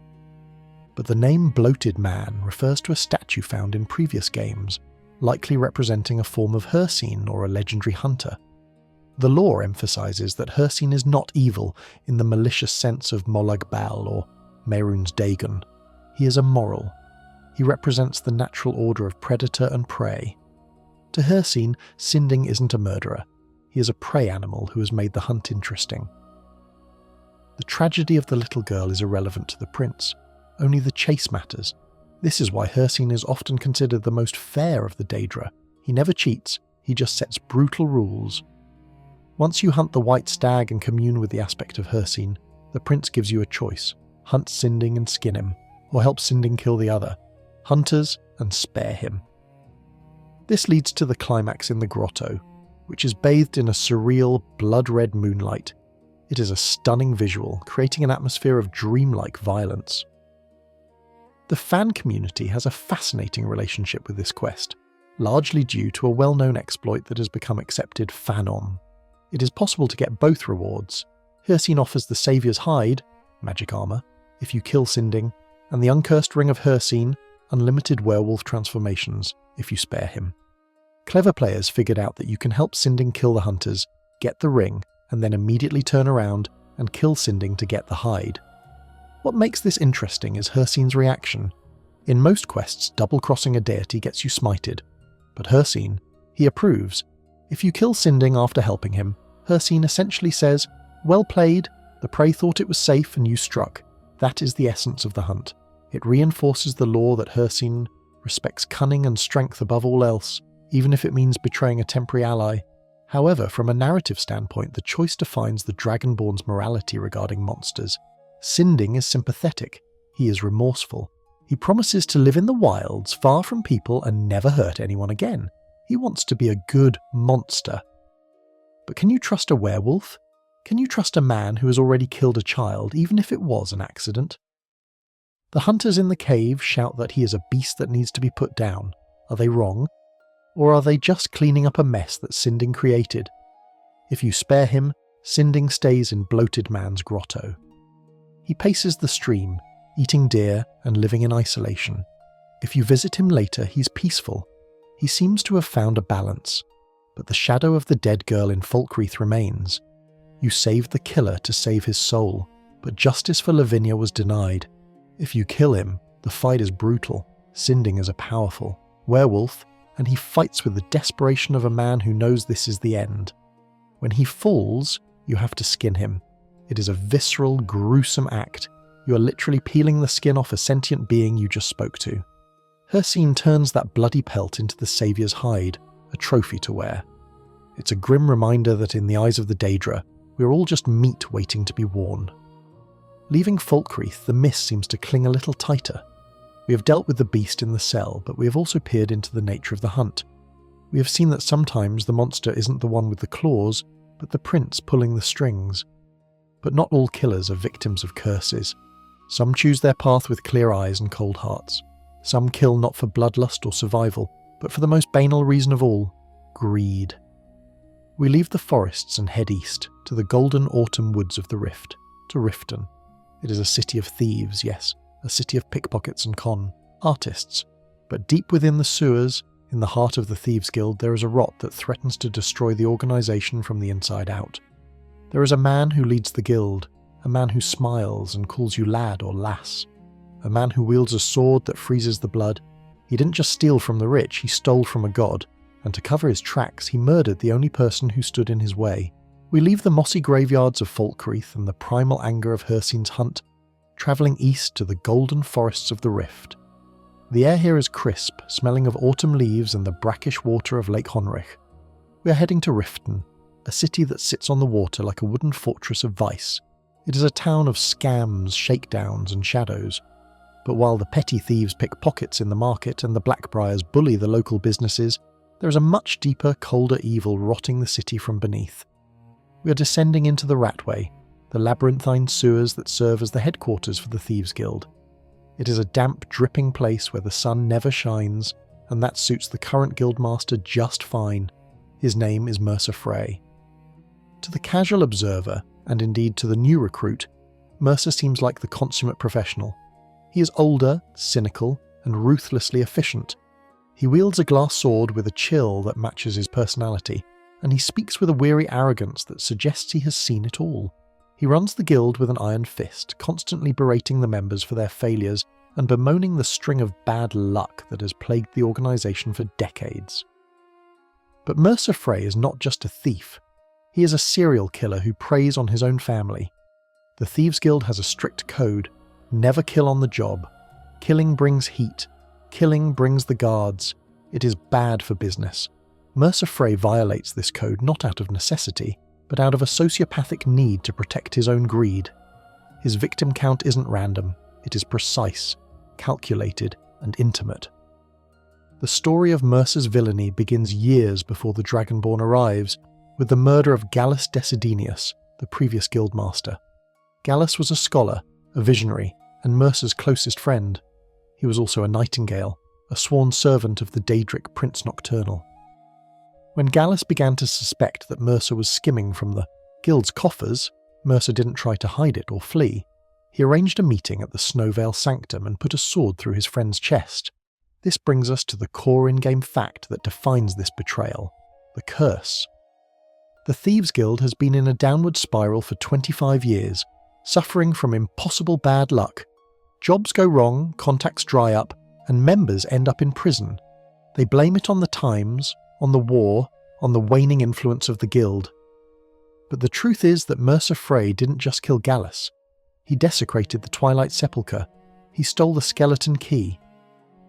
But the name Bloated Man refers to a statue found in previous games, likely representing a form of Hircine or a legendary hunter. The lore emphasizes that Hircine is not evil in the malicious sense of Molag Bal or Mehrunes Dagon. He is immoral. He represents the natural order of predator and prey. To Hircine, Sinding isn't a murderer. He is a prey animal who has made the hunt interesting. The tragedy of the little girl is irrelevant to the prince. Only the chase matters. This is why Hircine is often considered the most fair of the Daedra. He never cheats, he just sets brutal rules. Once you hunt the white stag and commune with the aspect of Hircine, the prince gives you a choice. Hunt Sinding and skin him, or help Sinding kill the other. Hunters and spare him. This leads to the climax in the grotto, which is bathed in a surreal, blood-red moonlight. It is a stunning visual, creating an atmosphere of dreamlike violence. The fan community has a fascinating relationship with this quest, largely due to a well-known exploit that has become accepted fanon. It is possible to get both rewards. Hircine offers the Saviour's Hide, magic armor, if you kill Sinding, and the Uncursed Ring of Hircine, unlimited werewolf transformations, if you spare him. Clever players figured out that you can help Sinding kill the hunters, get the ring, and then immediately turn around and kill Sinding to get the hide. What makes this interesting is Hircine's reaction. In most quests, double-crossing a deity gets you smited, but Hircine, he approves. If you kill Sinding after helping him, Hircine essentially says, "Well played, the prey thought it was safe and you struck." That is the essence of the hunt. It reinforces the lore that Hircine respects cunning and strength above all else, even if it means betraying a temporary ally. However, from a narrative standpoint, the choice defines the Dragonborn's morality regarding monsters. Sinding is sympathetic. He is remorseful. He promises to live in the wilds, far from people, and never hurt anyone again. He wants to be a good monster. But can you trust a werewolf? Can you trust a man who has already killed a child, even if it was an accident? The hunters in the cave shout that he is a beast that needs to be put down. Are they wrong? Or are they just cleaning up a mess that Sinding created? If you spare him, Sinding stays in bloated man's grotto. He paces the stream, eating deer and living in isolation. If you visit him later, he's peaceful. He seems to have found a balance, but the shadow of the dead girl in Falkreath remains. You saved the killer to save his soul, but justice for Lavinia was denied. If you kill him, the fight is brutal. Sinding is a powerful werewolf, and he fights with the desperation of a man who knows this is the end. When he falls, you have to skin him. It is a visceral, gruesome act. You are literally peeling the skin off a sentient being you just spoke to. Hircine turns that bloody pelt into the saviour's hide, a trophy to wear. It's a grim reminder that in the eyes of the Daedra, we're all just meat waiting to be worn. Leaving Falkreath, the mist seems to cling a little tighter. We have dealt with the beast in the cell, but we have also peered into the nature of the hunt. We have seen that sometimes the monster isn't the one with the claws, but the prince pulling the strings. But not all killers are victims of curses. Some choose their path with clear eyes and cold hearts. Some kill not for bloodlust or survival, but for the most banal reason of all, greed. We leave the forests and head east, to the golden autumn woods of the Rift, to Riften. It is a city of thieves, yes, a city of pickpockets and artists. But deep within the sewers, in the heart of the Thieves' Guild, there is a rot that threatens to destroy the organisation from the inside out. There is a man who leads the guild, a man who smiles and calls you lad or lass, a man who wields a sword that freezes the blood. He didn't just steal from the rich, he stole from a god, and to cover his tracks, he murdered the only person who stood in his way. We leave the mossy graveyards of Falkreath and the primal anger of Hircine's hunt, travelling east to the golden forests of the Rift. The air here is crisp, smelling of autumn leaves and the brackish water of Lake Honrich. We are heading to Riften, a city that sits on the water like a wooden fortress of vice. It is a town of scams, shakedowns and shadows. But while the petty thieves pick pockets in the market and the Blackbriars bully the local businesses, there is a much deeper, colder evil rotting the city from beneath. We are descending into the Ratway, the labyrinthine sewers that serve as the headquarters for the Thieves' Guild. It is a damp, dripping place where the sun never shines, and that suits the current guildmaster just fine. His name is Mercer Frey. To the casual observer, and indeed to the new recruit, Mercer seems like the consummate professional. He is older, cynical, and ruthlessly efficient. He wields a glass sword with a chill that matches his personality, and he speaks with a weary arrogance that suggests he has seen it all. He runs the guild with an iron fist, constantly berating the members for their failures and bemoaning the string of bad luck that has plagued the organisation for decades. But Mercer Frey is not just a thief. He is a serial killer who preys on his own family. The Thieves' Guild has a strict code: never kill on the job. Killing brings heat. Killing brings the guards. It is bad for business. Mercer Frey violates this code not out of necessity, but out of a sociopathic need to protect his own greed. His victim count isn't random, it is precise, calculated, and intimate. The story of Mercer's villainy begins years before the Dragonborn arrives, with the murder of Gallus Desidenius, the previous guildmaster. Gallus was a scholar, a visionary, and Mercer's closest friend. He was also a nightingale, a sworn servant of the Daedric Prince Nocturnal. When Gallus began to suspect that Mercer was skimming from the guild's coffers, Mercer didn't try to hide it or flee. He arranged a meeting at the Snowvale Sanctum and put a sword through his friend's chest. This brings us to the core in-game fact that defines this betrayal: the curse. The Thieves' Guild has been in a downward spiral for 25 years, suffering from impossible bad luck. Jobs go wrong, contacts dry up, and members end up in prison. They blame it on the times, on the war, on the waning influence of the guild. But the truth is that Mercer Frey didn't just kill Gallus. He desecrated the Twilight Sepulchre. He stole the Skeleton Key.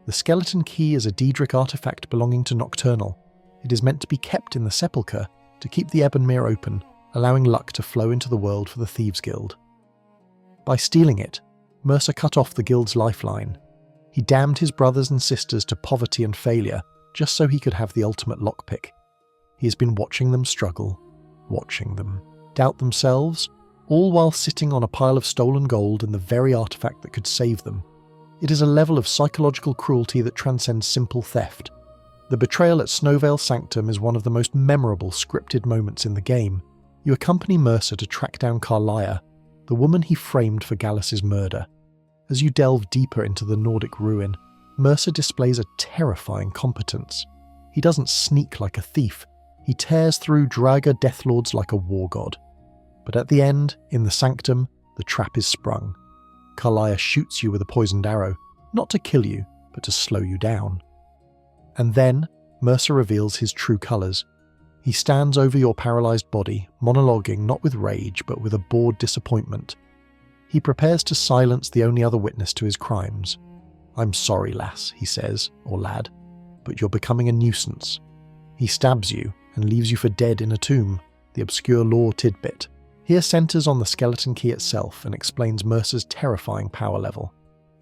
The Skeleton Key is a Daedric artifact belonging to Nocturnal. It is meant to be kept in the Sepulchre to keep the Ebonmere open, allowing luck to flow into the world for the Thieves' Guild. By stealing it, Mercer cut off the guild's lifeline. He damned his brothers and sisters to poverty and failure, just so he could have the ultimate lockpick. He has been watching them struggle, watching them doubt themselves, all while sitting on a pile of stolen gold and the very artifact that could save them. It is a level of psychological cruelty that transcends simple theft. The betrayal at Snowvale Sanctum is one of the most memorable scripted moments in the game. You accompany Mercer to track down Carlia, the woman he framed for Gallus's murder. As you delve deeper into the Nordic ruin, Mercer displays a terrifying competence. He doesn't sneak like a thief, he tears through Draga Deathlords like a war god. But at the end, in the Sanctum, the trap is sprung. Carlia shoots you with a poisoned arrow, not to kill you, but to slow you down. And then, Mercer reveals his true colours. He stands over your paralysed body, monologuing not with rage, but with a bored disappointment. He prepares to silence the only other witness to his crimes. "I'm sorry, lass," he says, or lad, "but you're becoming a nuisance." He stabs you and leaves you for dead in a tomb, the obscure lore tidbit. Here centres on the skeleton key itself and explains Mercer's terrifying power level.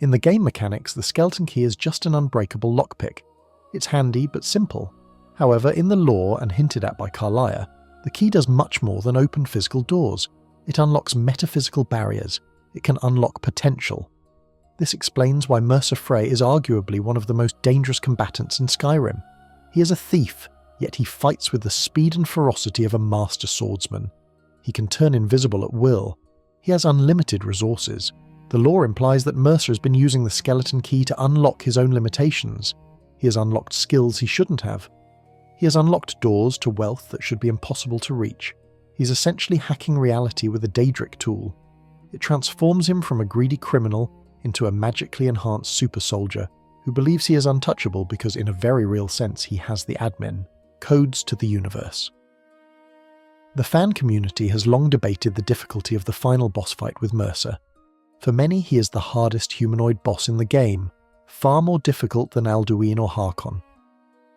In the game mechanics, the skeleton key is just an unbreakable lockpick. It's handy but simple. However, in the lore and hinted at by Carlia, the key does much more than open physical doors. It unlocks metaphysical barriers. It can unlock potential. This explains why Mercer Frey is arguably one of the most dangerous combatants in Skyrim. He is a thief, yet he fights with the speed and ferocity of a master swordsman. He can turn invisible at will. He has unlimited resources. The lore implies that Mercer has been using the skeleton key to unlock his own limitations. He has unlocked skills he shouldn't have. He has unlocked doors to wealth that should be impossible to reach. He's essentially hacking reality with a Daedric tool. It transforms him from a greedy criminal into a magically enhanced super soldier who believes he is untouchable because in a very real sense he has the admin, codes to the universe. The fan community has long debated the difficulty of the final boss fight with Mercer. For many, he is the hardest humanoid boss in the game, far more difficult than Alduin or Harkon.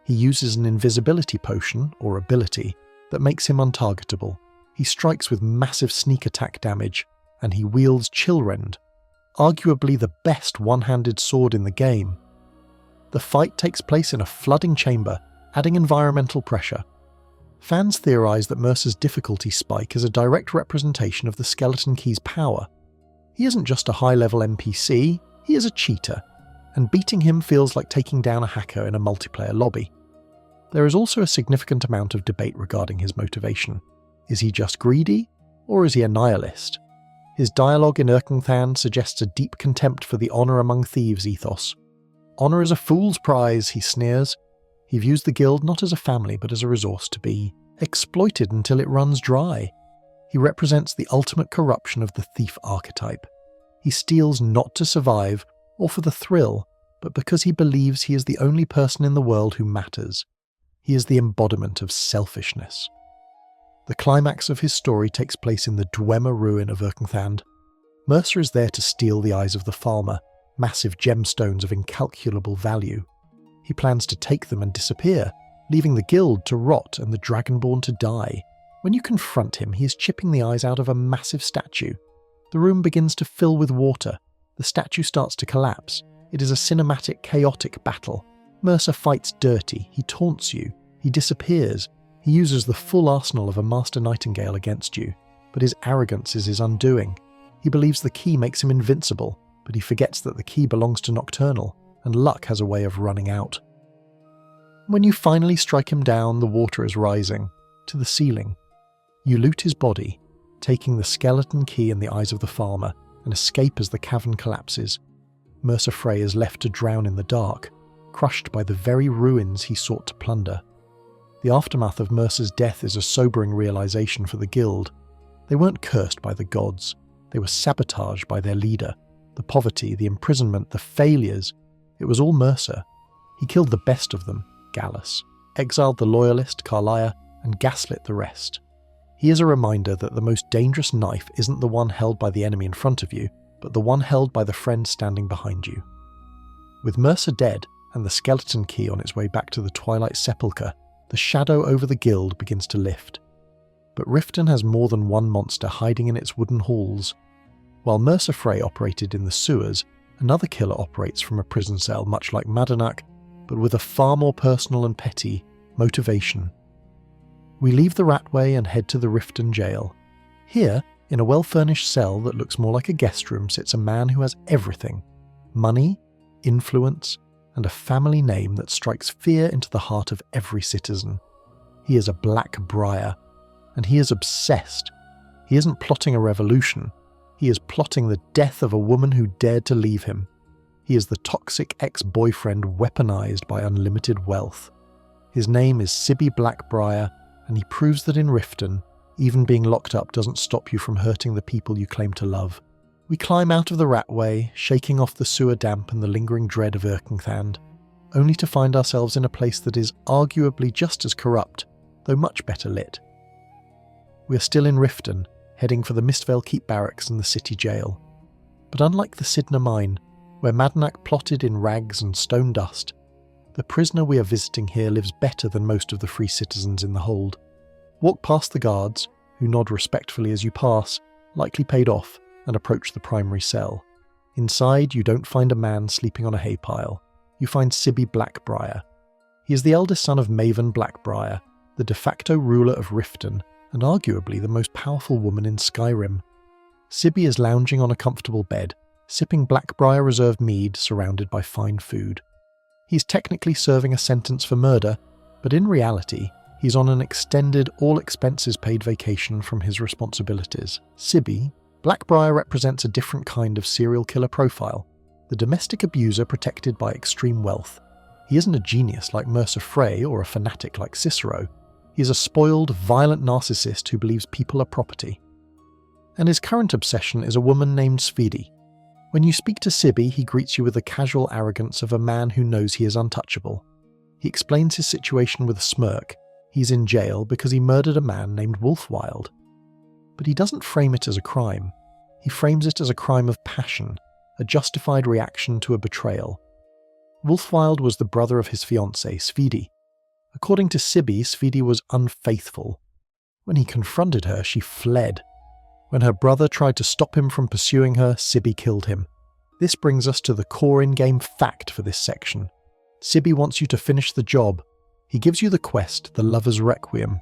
He uses an invisibility potion, or ability, that makes him untargetable. He strikes with massive sneak attack damage, and he wields Chillrend, arguably the best one-handed sword in the game. The fight takes place in a flooding chamber, adding environmental pressure. Fans theorise that Mercer's difficulty spike is a direct representation of the skeleton key's power. He isn't just a high-level NPC, he is a cheater, and beating him feels like taking down a hacker in a multiplayer lobby. There is also a significant amount of debate regarding his motivation. Is he just greedy, or is he a nihilist? His dialogue in Erkenthan suggests a deep contempt for the honour among thieves ethos. "Honour is a fool's prize," he sneers. He views the guild not as a family but as a resource to be exploited until it runs dry. He represents the ultimate corruption of the thief archetype. He steals not to survive or for the thrill, but because he believes he is the only person in the world who matters. He is the embodiment of selfishness. The climax of his story takes place in the Dwemer ruin of Erkenthan. Mercer is there to steal the eyes of the Falmer, massive gemstones of incalculable value. He plans to take them and disappear, leaving the guild to rot and the Dragonborn to die. When you confront him, he is chipping the eyes out of a massive statue. The room begins to fill with water. The statue starts to collapse. It is a cinematic, chaotic battle. Mercer fights dirty, he taunts you, he disappears. He uses the full arsenal of a Master Nightingale against you, but his arrogance is his undoing. He believes the key makes him invincible, but he forgets that the key belongs to Nocturnal, and luck has a way of running out. When you finally strike him down, the water is rising, to the ceiling. You loot his body, taking the skeleton key and the eyes of the farmer, and escape as the cavern collapses. Mercer Frey is left to drown in the dark, crushed by the very ruins he sought to plunder. The aftermath of Mercer's death is a sobering realization for the guild. They weren't cursed by the gods, they were sabotaged by their leader. The poverty, the imprisonment, the failures, it was all Mercer. He killed the best of them, Gallus, exiled the loyalist, Carlia, and gaslit the rest. He is a reminder that the most dangerous knife isn't the one held by the enemy in front of you, but the one held by the friend standing behind you. With Mercer dead, and the skeleton key on its way back to the Twilight Sepulchre, the shadow over the guild begins to lift. But Riften has more than one monster hiding in its wooden halls. While Mercer Frey operated in the sewers, another killer operates from a prison cell much like Madanach, but with a far more personal and petty motivation. We leave the Ratway and head to the Riften jail. Here, in a well-furnished cell that looks more like a guest room, sits a man who has everything: money, influence, and a family name that strikes fear into the heart of every citizen. He is a Black Briar, and he is obsessed. He isn't plotting a revolution. He is plotting the death of a woman who dared to leave him. He is the toxic ex-boyfriend weaponized by unlimited wealth. His name is Sybille Blackbriar, and he proves that in Riften, even being locked up doesn't stop you from hurting the people you claim to love. We climb out of the ratway, shaking off the sewer damp and the lingering dread of Erkenthand, only to find ourselves in a place that is arguably just as corrupt, though much better lit. We are still in Riften, heading for the Mistvale Keep barracks and the city jail. But unlike the Sidna mine, where Madanach plotted in rags and stone dust, the prisoner we are visiting here lives better than most of the free citizens in the hold. Walk past the guards, who nod respectfully as you pass, likely paid off, and approach the primary cell. Inside, you don't find a man sleeping on a hay pile. You find Sybille Blackbriar. He is the eldest son of Maven Blackbriar, the de facto ruler of Riften, and arguably the most powerful woman in Skyrim. Sybille is lounging on a comfortable bed, sipping Blackbriar reserve mead surrounded by fine food. He's technically serving a sentence for murder, but in reality, he's on an extended, all-expenses-paid vacation from his responsibilities. Sybille, Blackbriar represents a different kind of serial killer profile, the domestic abuser protected by extreme wealth. He isn't a genius like Mercer Frey or a fanatic like Cicero. He is a spoiled, violent narcissist who believes people are property. And his current obsession is a woman named Svidie. When you speak to Sybille, he greets you with the casual arrogance of a man who knows he is untouchable. He explains his situation with a smirk. He's in jail because he murdered a man named Wolfwild. But he doesn't frame it as a crime. He frames it as a crime of passion, a justified reaction to a betrayal. Wolfwild was the brother of his fiancée, Svidie. According to Sybille, Svidie was unfaithful. When he confronted her, she fled. When her brother tried to stop him from pursuing her, Sybille killed him. This brings us to the core in-game fact for this section. Sybille wants you to finish the job. He gives you the quest, the Lover's Requiem.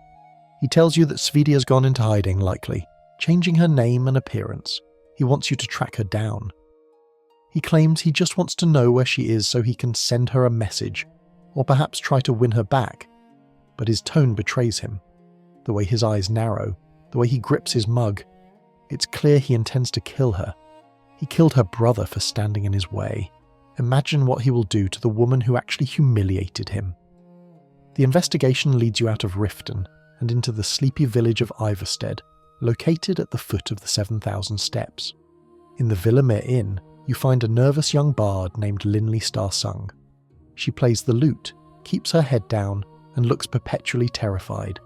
He tells you that Svidie has gone into hiding, likely, changing her name and appearance. He wants you to track her down. He claims he just wants to know where she is so he can send her a message, or perhaps try to win her back. But his tone betrays him. The way his eyes narrow, the way he grips his mug. It's clear he intends to kill her. He killed her brother for standing in his way. Imagine what he will do to the woman who actually humiliated him. The investigation leads you out of Riften and into the sleepy village of Iverstead, located at the foot of the 7,000 steps. In the Villamere Inn, you find a nervous young bard named Linley Starsung. She plays the lute, keeps her head down, and looks perpetually terrified.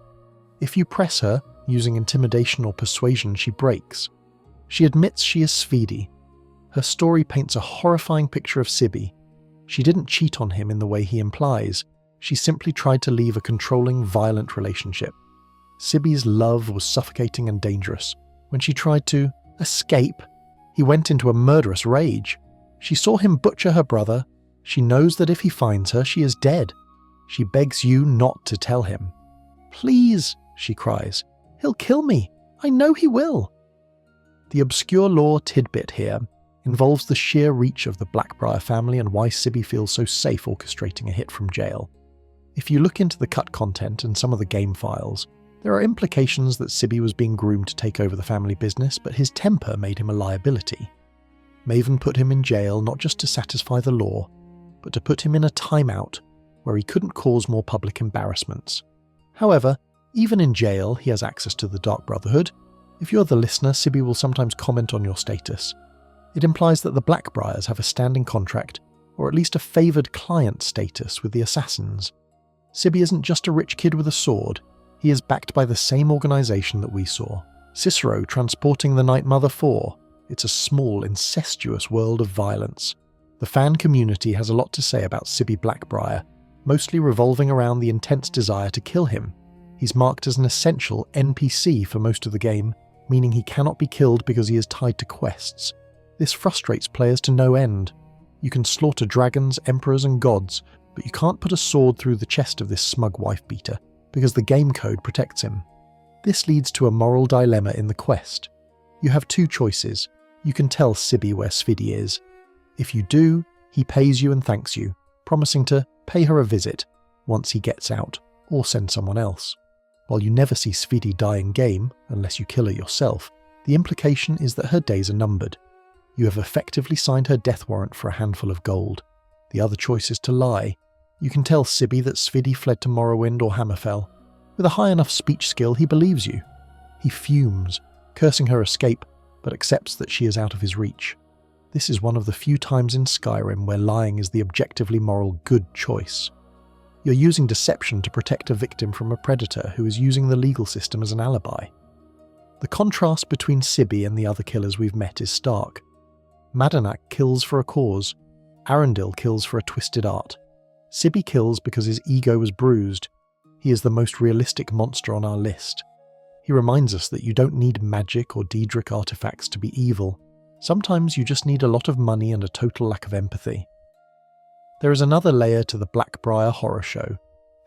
If you press her, using intimidation or persuasion, she breaks. She admits she is Svidie. Her story paints a horrifying picture of Sybille. She didn't cheat on him in the way he implies. She simply tried to leave a controlling, violent relationship. Sybille's love was suffocating and dangerous. When she tried to escape, he went into a murderous rage. She saw him butcher her brother. She knows that if he finds her, she is dead. She begs you not to tell him. "Please," she cries. "He'll kill me. I know he will." The obscure lore tidbit here involves the sheer reach of the Blackbriar family and why Sybille feels so safe orchestrating a hit from jail. If you look into the cut content and some of the game files, there are implications that Sybille was being groomed to take over the family business, but his temper made him a liability. Maven put him in jail not just to satisfy the law, but to put him in a timeout where he couldn't cause more public embarrassments. However, even in jail, he has access to the Dark Brotherhood. If you're the listener, Sybille will sometimes comment on your status. It implies that the Blackbriars have a standing contract, or at least a favoured client status with the Assassins. Sybille isn't just a rich kid with a sword. He is backed by the same organisation that we saw. Cicero transporting the Night Mother 4. It's a small, incestuous world of violence. The fan community has a lot to say about Sybille Blackbriar, mostly revolving around the intense desire to kill him. He's marked as an essential NPC for most of the game, meaning he cannot be killed because he is tied to quests. This frustrates players to no end. You can slaughter dragons, emperors and gods, but you can't put a sword through the chest of this smug wife-beater, because the game code protects him. This leads to a moral dilemma in the quest. You have two choices. You can tell Sybille where Sviddy is. If you do, he pays you and thanks you, promising to pay her a visit once he gets out, or send someone else. While you never see Sviddy die in game, unless you kill her yourself, the implication is that her days are numbered. You have effectively signed her death warrant for a handful of gold. The other choice is to lie. You can tell Sybille that Sviddy fled to Morrowind or Hammerfell. With a high enough speech skill, he believes you. He fumes, cursing her escape, but accepts that she is out of his reach. This is one of the few times in Skyrim where lying is the objectively moral good choice. You're using deception to protect a victim from a predator who is using the legal system as an alibi. The contrast between Sybille and the other killers we've met is stark. Madanach kills for a cause. Arundel kills for a twisted art. Sybille kills because his ego was bruised. He is the most realistic monster on our list. He reminds us that you don't need magic or Daedric artifacts to be evil. Sometimes you just need a lot of money and a total lack of empathy. There is another layer to the Blackbriar horror show.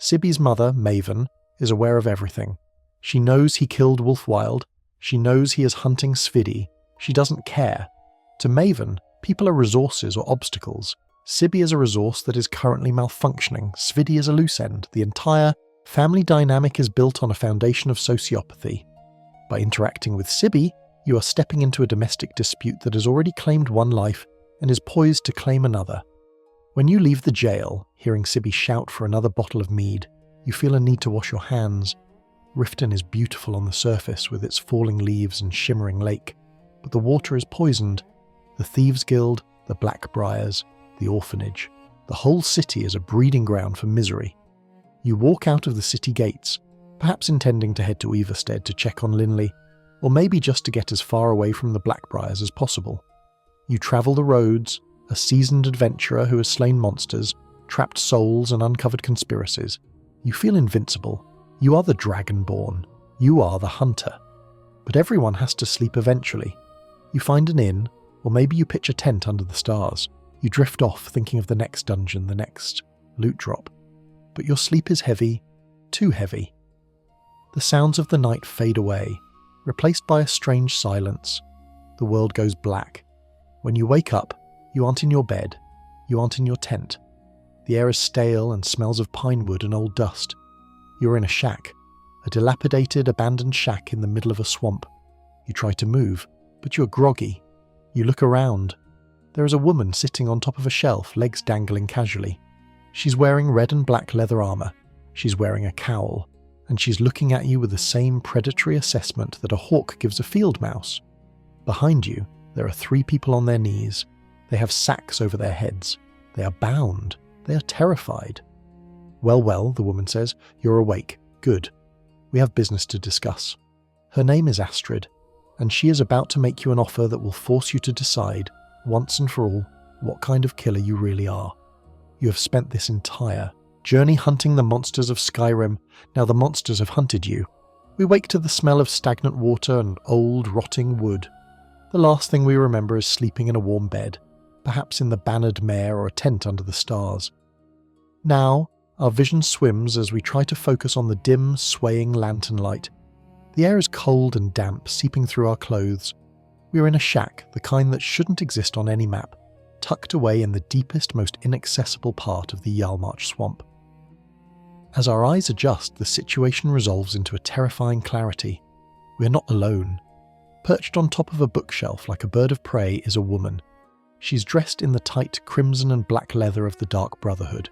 Sybbille's mother, Maven, is aware of everything. She knows he killed Wolfwild. She knows he is hunting Sviddy. She doesn't care. To Maven, people are resources or obstacles. Sybille is a resource that is currently malfunctioning. Sviddy is a loose end. The entire family dynamic is built on a foundation of sociopathy. By interacting with Sybille, you are stepping into a domestic dispute that has already claimed one life and is poised to claim another. When you leave the jail, hearing Sybille shout for another bottle of mead, you feel a need to wash your hands. Riften is beautiful on the surface with its falling leaves and shimmering lake, but the water is poisoned. The Thieves' Guild, the Blackbriars, the orphanage. The whole city is a breeding ground for misery. You walk out of the city gates, perhaps intending to head to Everstead to check on Linley, or maybe just to get as far away from the Blackbriars as possible. You travel the roads, a seasoned adventurer who has slain monsters, trapped souls and uncovered conspiracies. You feel invincible. You are the Dragonborn. You are the hunter. But everyone has to sleep eventually. You find an inn, or maybe you pitch a tent under the stars. You drift off thinking of the next dungeon, the next loot drop. But your sleep is heavy, too heavy. The sounds of the night fade away, replaced by a strange silence. The world goes black. When you wake up, you aren't in your bed. You aren't in your tent. The air is stale and smells of pine wood and old dust. You're in a shack, a dilapidated, abandoned shack in the middle of a swamp. You try to move, but you're groggy. You look around. There is a woman sitting on top of a shelf, legs dangling casually. She's wearing red and black leather armor. She's wearing a cowl, and she's looking at you with the same predatory assessment that a hawk gives a field mouse. Behind you, there are 3 people on their knees. They have sacks over their heads. They are bound. They are terrified. Well, the woman says, you're awake. Good. We have business to discuss. Her name is Astrid, and she is about to make you an offer that will force you to decide, once and for all, what kind of killer you really are. You have spent this entire journey hunting the monsters of Skyrim. Now the monsters have hunted you. We wake to the smell of stagnant water and old, rotting wood. The last thing we remember is sleeping in a warm bed, perhaps in the bannered mare or a tent under the stars. Now, our vision swims as we try to focus on the dim, swaying lantern light. The air is cold and damp, seeping through our clothes. We are in a shack, the kind that shouldn't exist on any map, tucked away in the deepest, most inaccessible part of the Yarmarch swamp. As our eyes adjust, the situation resolves into a terrifying clarity. We are not alone. Perched on top of a bookshelf like a bird of prey is a woman. She's dressed in the tight crimson and black leather of the Dark Brotherhood.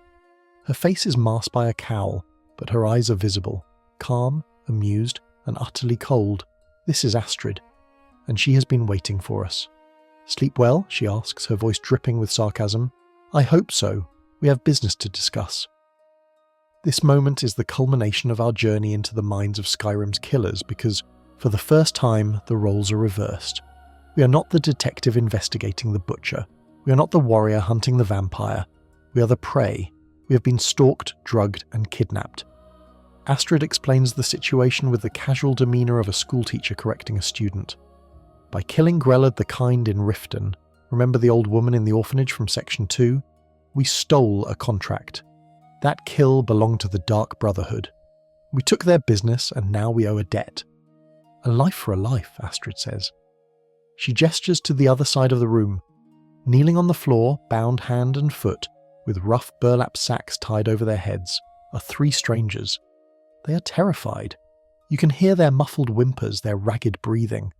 Her face is masked by a cowl, but her eyes are visible, calm, amused, and utterly cold. This is Astrid, and she has been waiting for us. Sleep well? She asks, her voice dripping with sarcasm. I hope so. We have business to discuss. This moment is the culmination of our journey into the minds of Skyrim's killers because, for the first time, the roles are reversed. We are not the detective investigating the butcher. We are not the warrior hunting the vampire. We are the prey. We have been stalked, drugged, and kidnapped. Astrid explains the situation with the casual demeanour of a schoolteacher correcting a student. By killing Grellad the Kind in Riften, remember the old woman in the orphanage from Section 2? We stole a contract. That kill belonged to the Dark Brotherhood. We took their business and now we owe a debt. A life for a life, Astrid says. She gestures to the other side of the room. Kneeling on the floor, bound hand and foot, with rough burlap sacks tied over their heads, are 3 strangers. They are terrified. You can hear their muffled whimpers, their ragged breathing.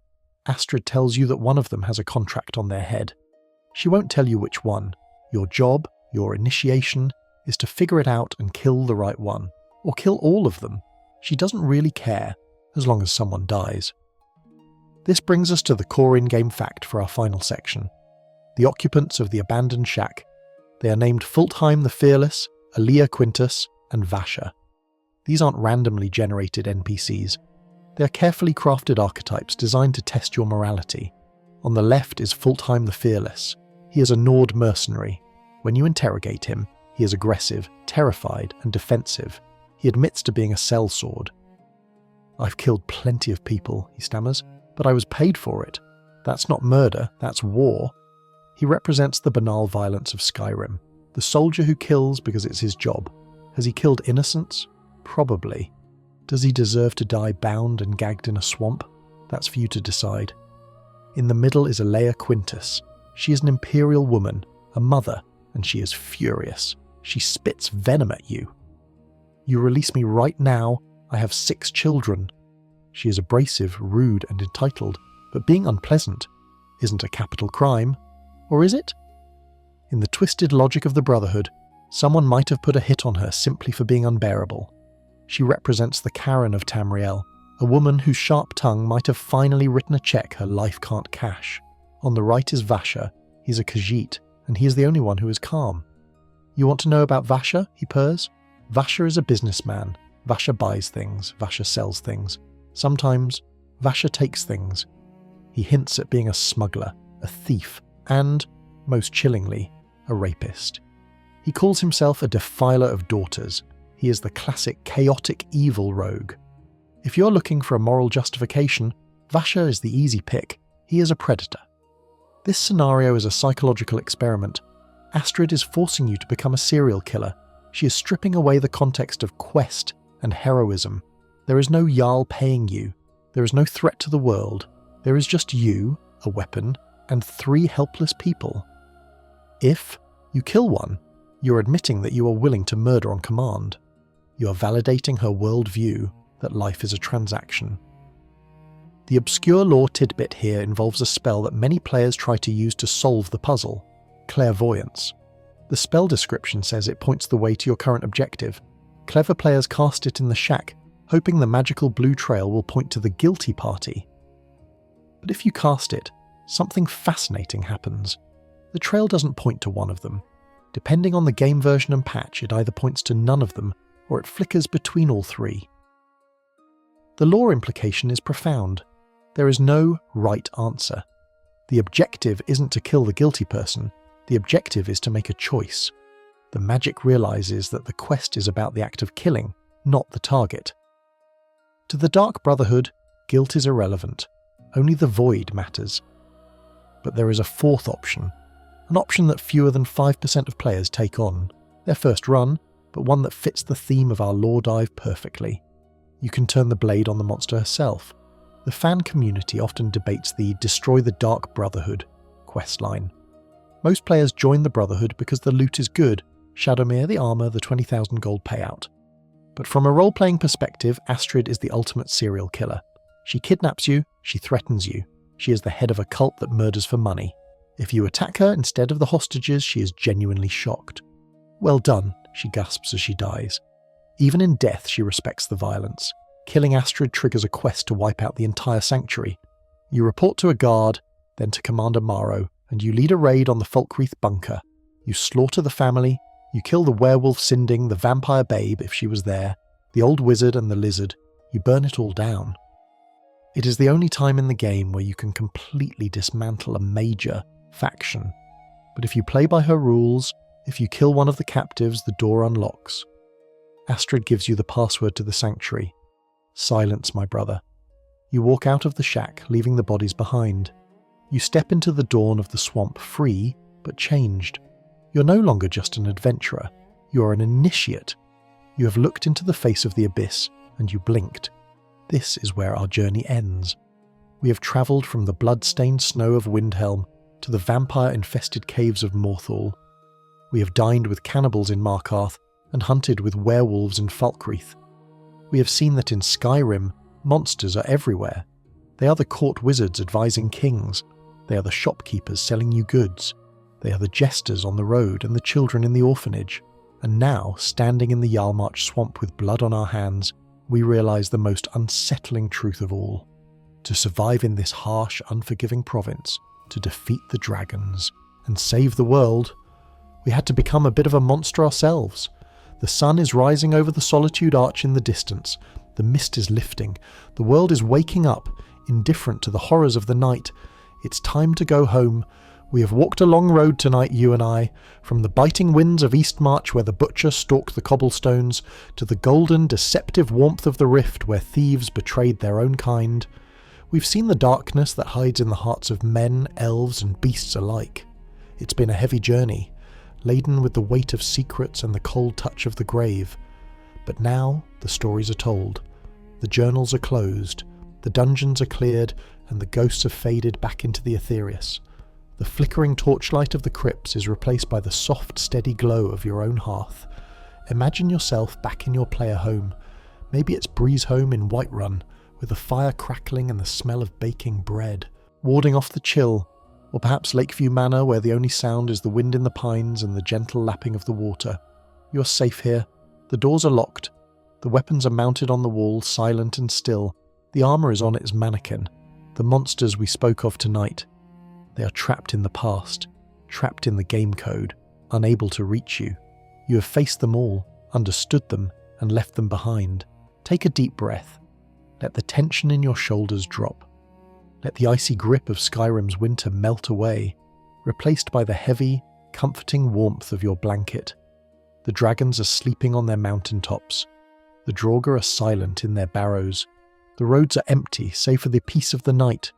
Astrid tells you that one of them has a contract on their head. She won't tell you which one. Your job, your initiation, is to figure it out and kill the right one. Or kill all of them. She doesn't really care, as long as someone dies. This brings us to the core in-game fact for our final section. The occupants of the abandoned shack. They are named Fultheim the Fearless, Alia Quintus, and Vasha. These aren't randomly generated NPCs. They are carefully crafted archetypes designed to test your morality. On the left is Fultheim the Fearless. He is a Nord mercenary. When you interrogate him, he is aggressive, terrified, and defensive. He admits to being a sellsword. "I've killed plenty of people," he stammers, "but I was paid for it. That's not murder, that's war." He represents the banal violence of Skyrim, the soldier who kills because it's his job. Has he killed innocents? Probably. Does he deserve to die bound and gagged in a swamp? That's for you to decide. In the middle is Alia Quintus. She is an imperial woman, a mother, and she is furious. She spits venom at you. "You release me right now. I have 6 children." She is abrasive, rude, and entitled, but being unpleasant isn't a capital crime. Or is it? In the twisted logic of the Brotherhood, someone might have put a hit on her simply for being unbearable. She represents the Karen of Tamriel, a woman whose sharp tongue might have finally written a check her life can't cash. On the right is Vasha. He's a Khajiit, and he is the only one who is calm. "You want to know about Vasha?" he purrs. Vasha is a businessman. Vasha buys things. Vasha sells things. Sometimes, Vasha takes things. He hints at being a smuggler, a thief, and, most chillingly, a rapist. He calls himself a defiler of daughters. He is the classic chaotic evil rogue. If you're looking for a moral justification, Vasha is the easy pick. He is a predator. This scenario is a psychological experiment. Astrid is forcing you to become a serial killer. She is stripping away the context of quest and heroism. There is no Jarl paying you. There is no threat to the world. There is just you, a weapon, and 3 helpless people. If you kill one, you're admitting that you are willing to murder on command. You are validating her worldview that life is a transaction. The obscure lore tidbit here involves a spell that many players try to use to solve the puzzle: clairvoyance. The spell description says it points the way to your current objective. Clever players cast it in the shack, hoping the magical blue trail will point to the guilty party. But if you cast it, something fascinating happens. The trail doesn't point to one of them. Depending on the game version and patch, it either points to none of them, or it flickers between all 3. The lore implication is profound. There is no right answer. The objective isn't to kill the guilty person. The objective is to make a choice. The magic realizes that the quest is about the act of killing, not the target. To the Dark Brotherhood, guilt is irrelevant. Only the void matters. But there is a 4th option. An option that fewer than 5% of players take on. Their first run, but one that fits the theme of our lore dive perfectly. You can turn the blade on the monster herself. The fan community often debates the "Destroy the Dark Brotherhood" questline. Most players join the Brotherhood because the loot is good, Shadowmere, the armour, the 20,000 gold payout. But from a role-playing perspective, Astrid is the ultimate serial killer. She kidnaps you, she threatens you. She is the head of a cult that murders for money. If you attack her instead of the hostages, she is genuinely shocked. "Well done," she gasps as she dies. Even in death, she respects the violence. Killing Astrid triggers a quest to wipe out the entire sanctuary. You report to a guard, then to Commander Maro, and you lead a raid on the Folkreath bunker. You slaughter the family, you kill the werewolf Sinding, the vampire babe if she was there, the old wizard and the lizard. You burn it all down. It is the only time in the game where you can completely dismantle a major faction. But if you play by her rules, if you kill one of the captives, the door unlocks. Astrid gives you the password to the sanctuary. Silence, my brother. You walk out of the shack, leaving the bodies behind. You step into the dawn of the swamp free, but changed. You're no longer just an adventurer. You are an initiate. You have looked into the face of the abyss, and you blinked. This is where our journey ends. We have travelled from the blood-stained snow of Windhelm to the vampire-infested caves of Morthal. We have dined with cannibals in Markarth and hunted with werewolves in Falkreath. We have seen that in Skyrim, monsters are everywhere. They are the court wizards advising kings. They are the shopkeepers selling you goods. They are the jesters on the road and the children in the orphanage. And now, standing in the Jarlmarch swamp with blood on our hands, we realise the most unsettling truth of all. To survive in this harsh, unforgiving province, to defeat the dragons, and save the world, we had to become a bit of a monster ourselves. The sun is rising over the Solitude Arch in the distance. The mist is lifting. The world is waking up, indifferent to the horrors of the night. It's time to go home. We have walked a long road tonight, you and I, from the biting winds of Eastmarch where the butcher stalked the cobblestones, to the golden, deceptive warmth of the rift where thieves betrayed their own kind. We've seen the darkness that hides in the hearts of men, elves and beasts alike. It's been a heavy journey, laden with the weight of secrets and the cold touch of the grave. But now the stories are told. The journals are closed, the dungeons are cleared, and the ghosts have faded back into the Aetherius. The flickering torchlight of the crypts is replaced by the soft, steady glow of your own hearth. Imagine yourself back in your player home. Maybe it's Breeze Home in Whiterun, with the fire crackling and the smell of baking bread, warding off the chill, or perhaps Lakeview Manor, where the only sound is the wind in the pines and the gentle lapping of the water. You're safe here. The doors are locked. The weapons are mounted on the wall, silent and still. The armour is on its mannequin. The monsters we spoke of tonight, they are trapped in the past, trapped in the game code, unable to reach you. You have faced them all, understood them, and left them behind. Take a deep breath. Let the tension in your shoulders drop. Let the icy grip of Skyrim's winter melt away, replaced by the heavy, comforting warmth of your blanket. The dragons are sleeping on their mountaintops. The Draugr are silent in their barrows. The roads are empty, save for the peace of the night.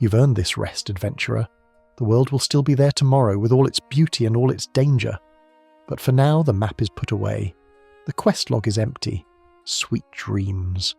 You've earned this rest, adventurer. The world will still be there tomorrow with all its beauty and all its danger. But for now, the map is put away. The quest log is empty. Sweet dreams.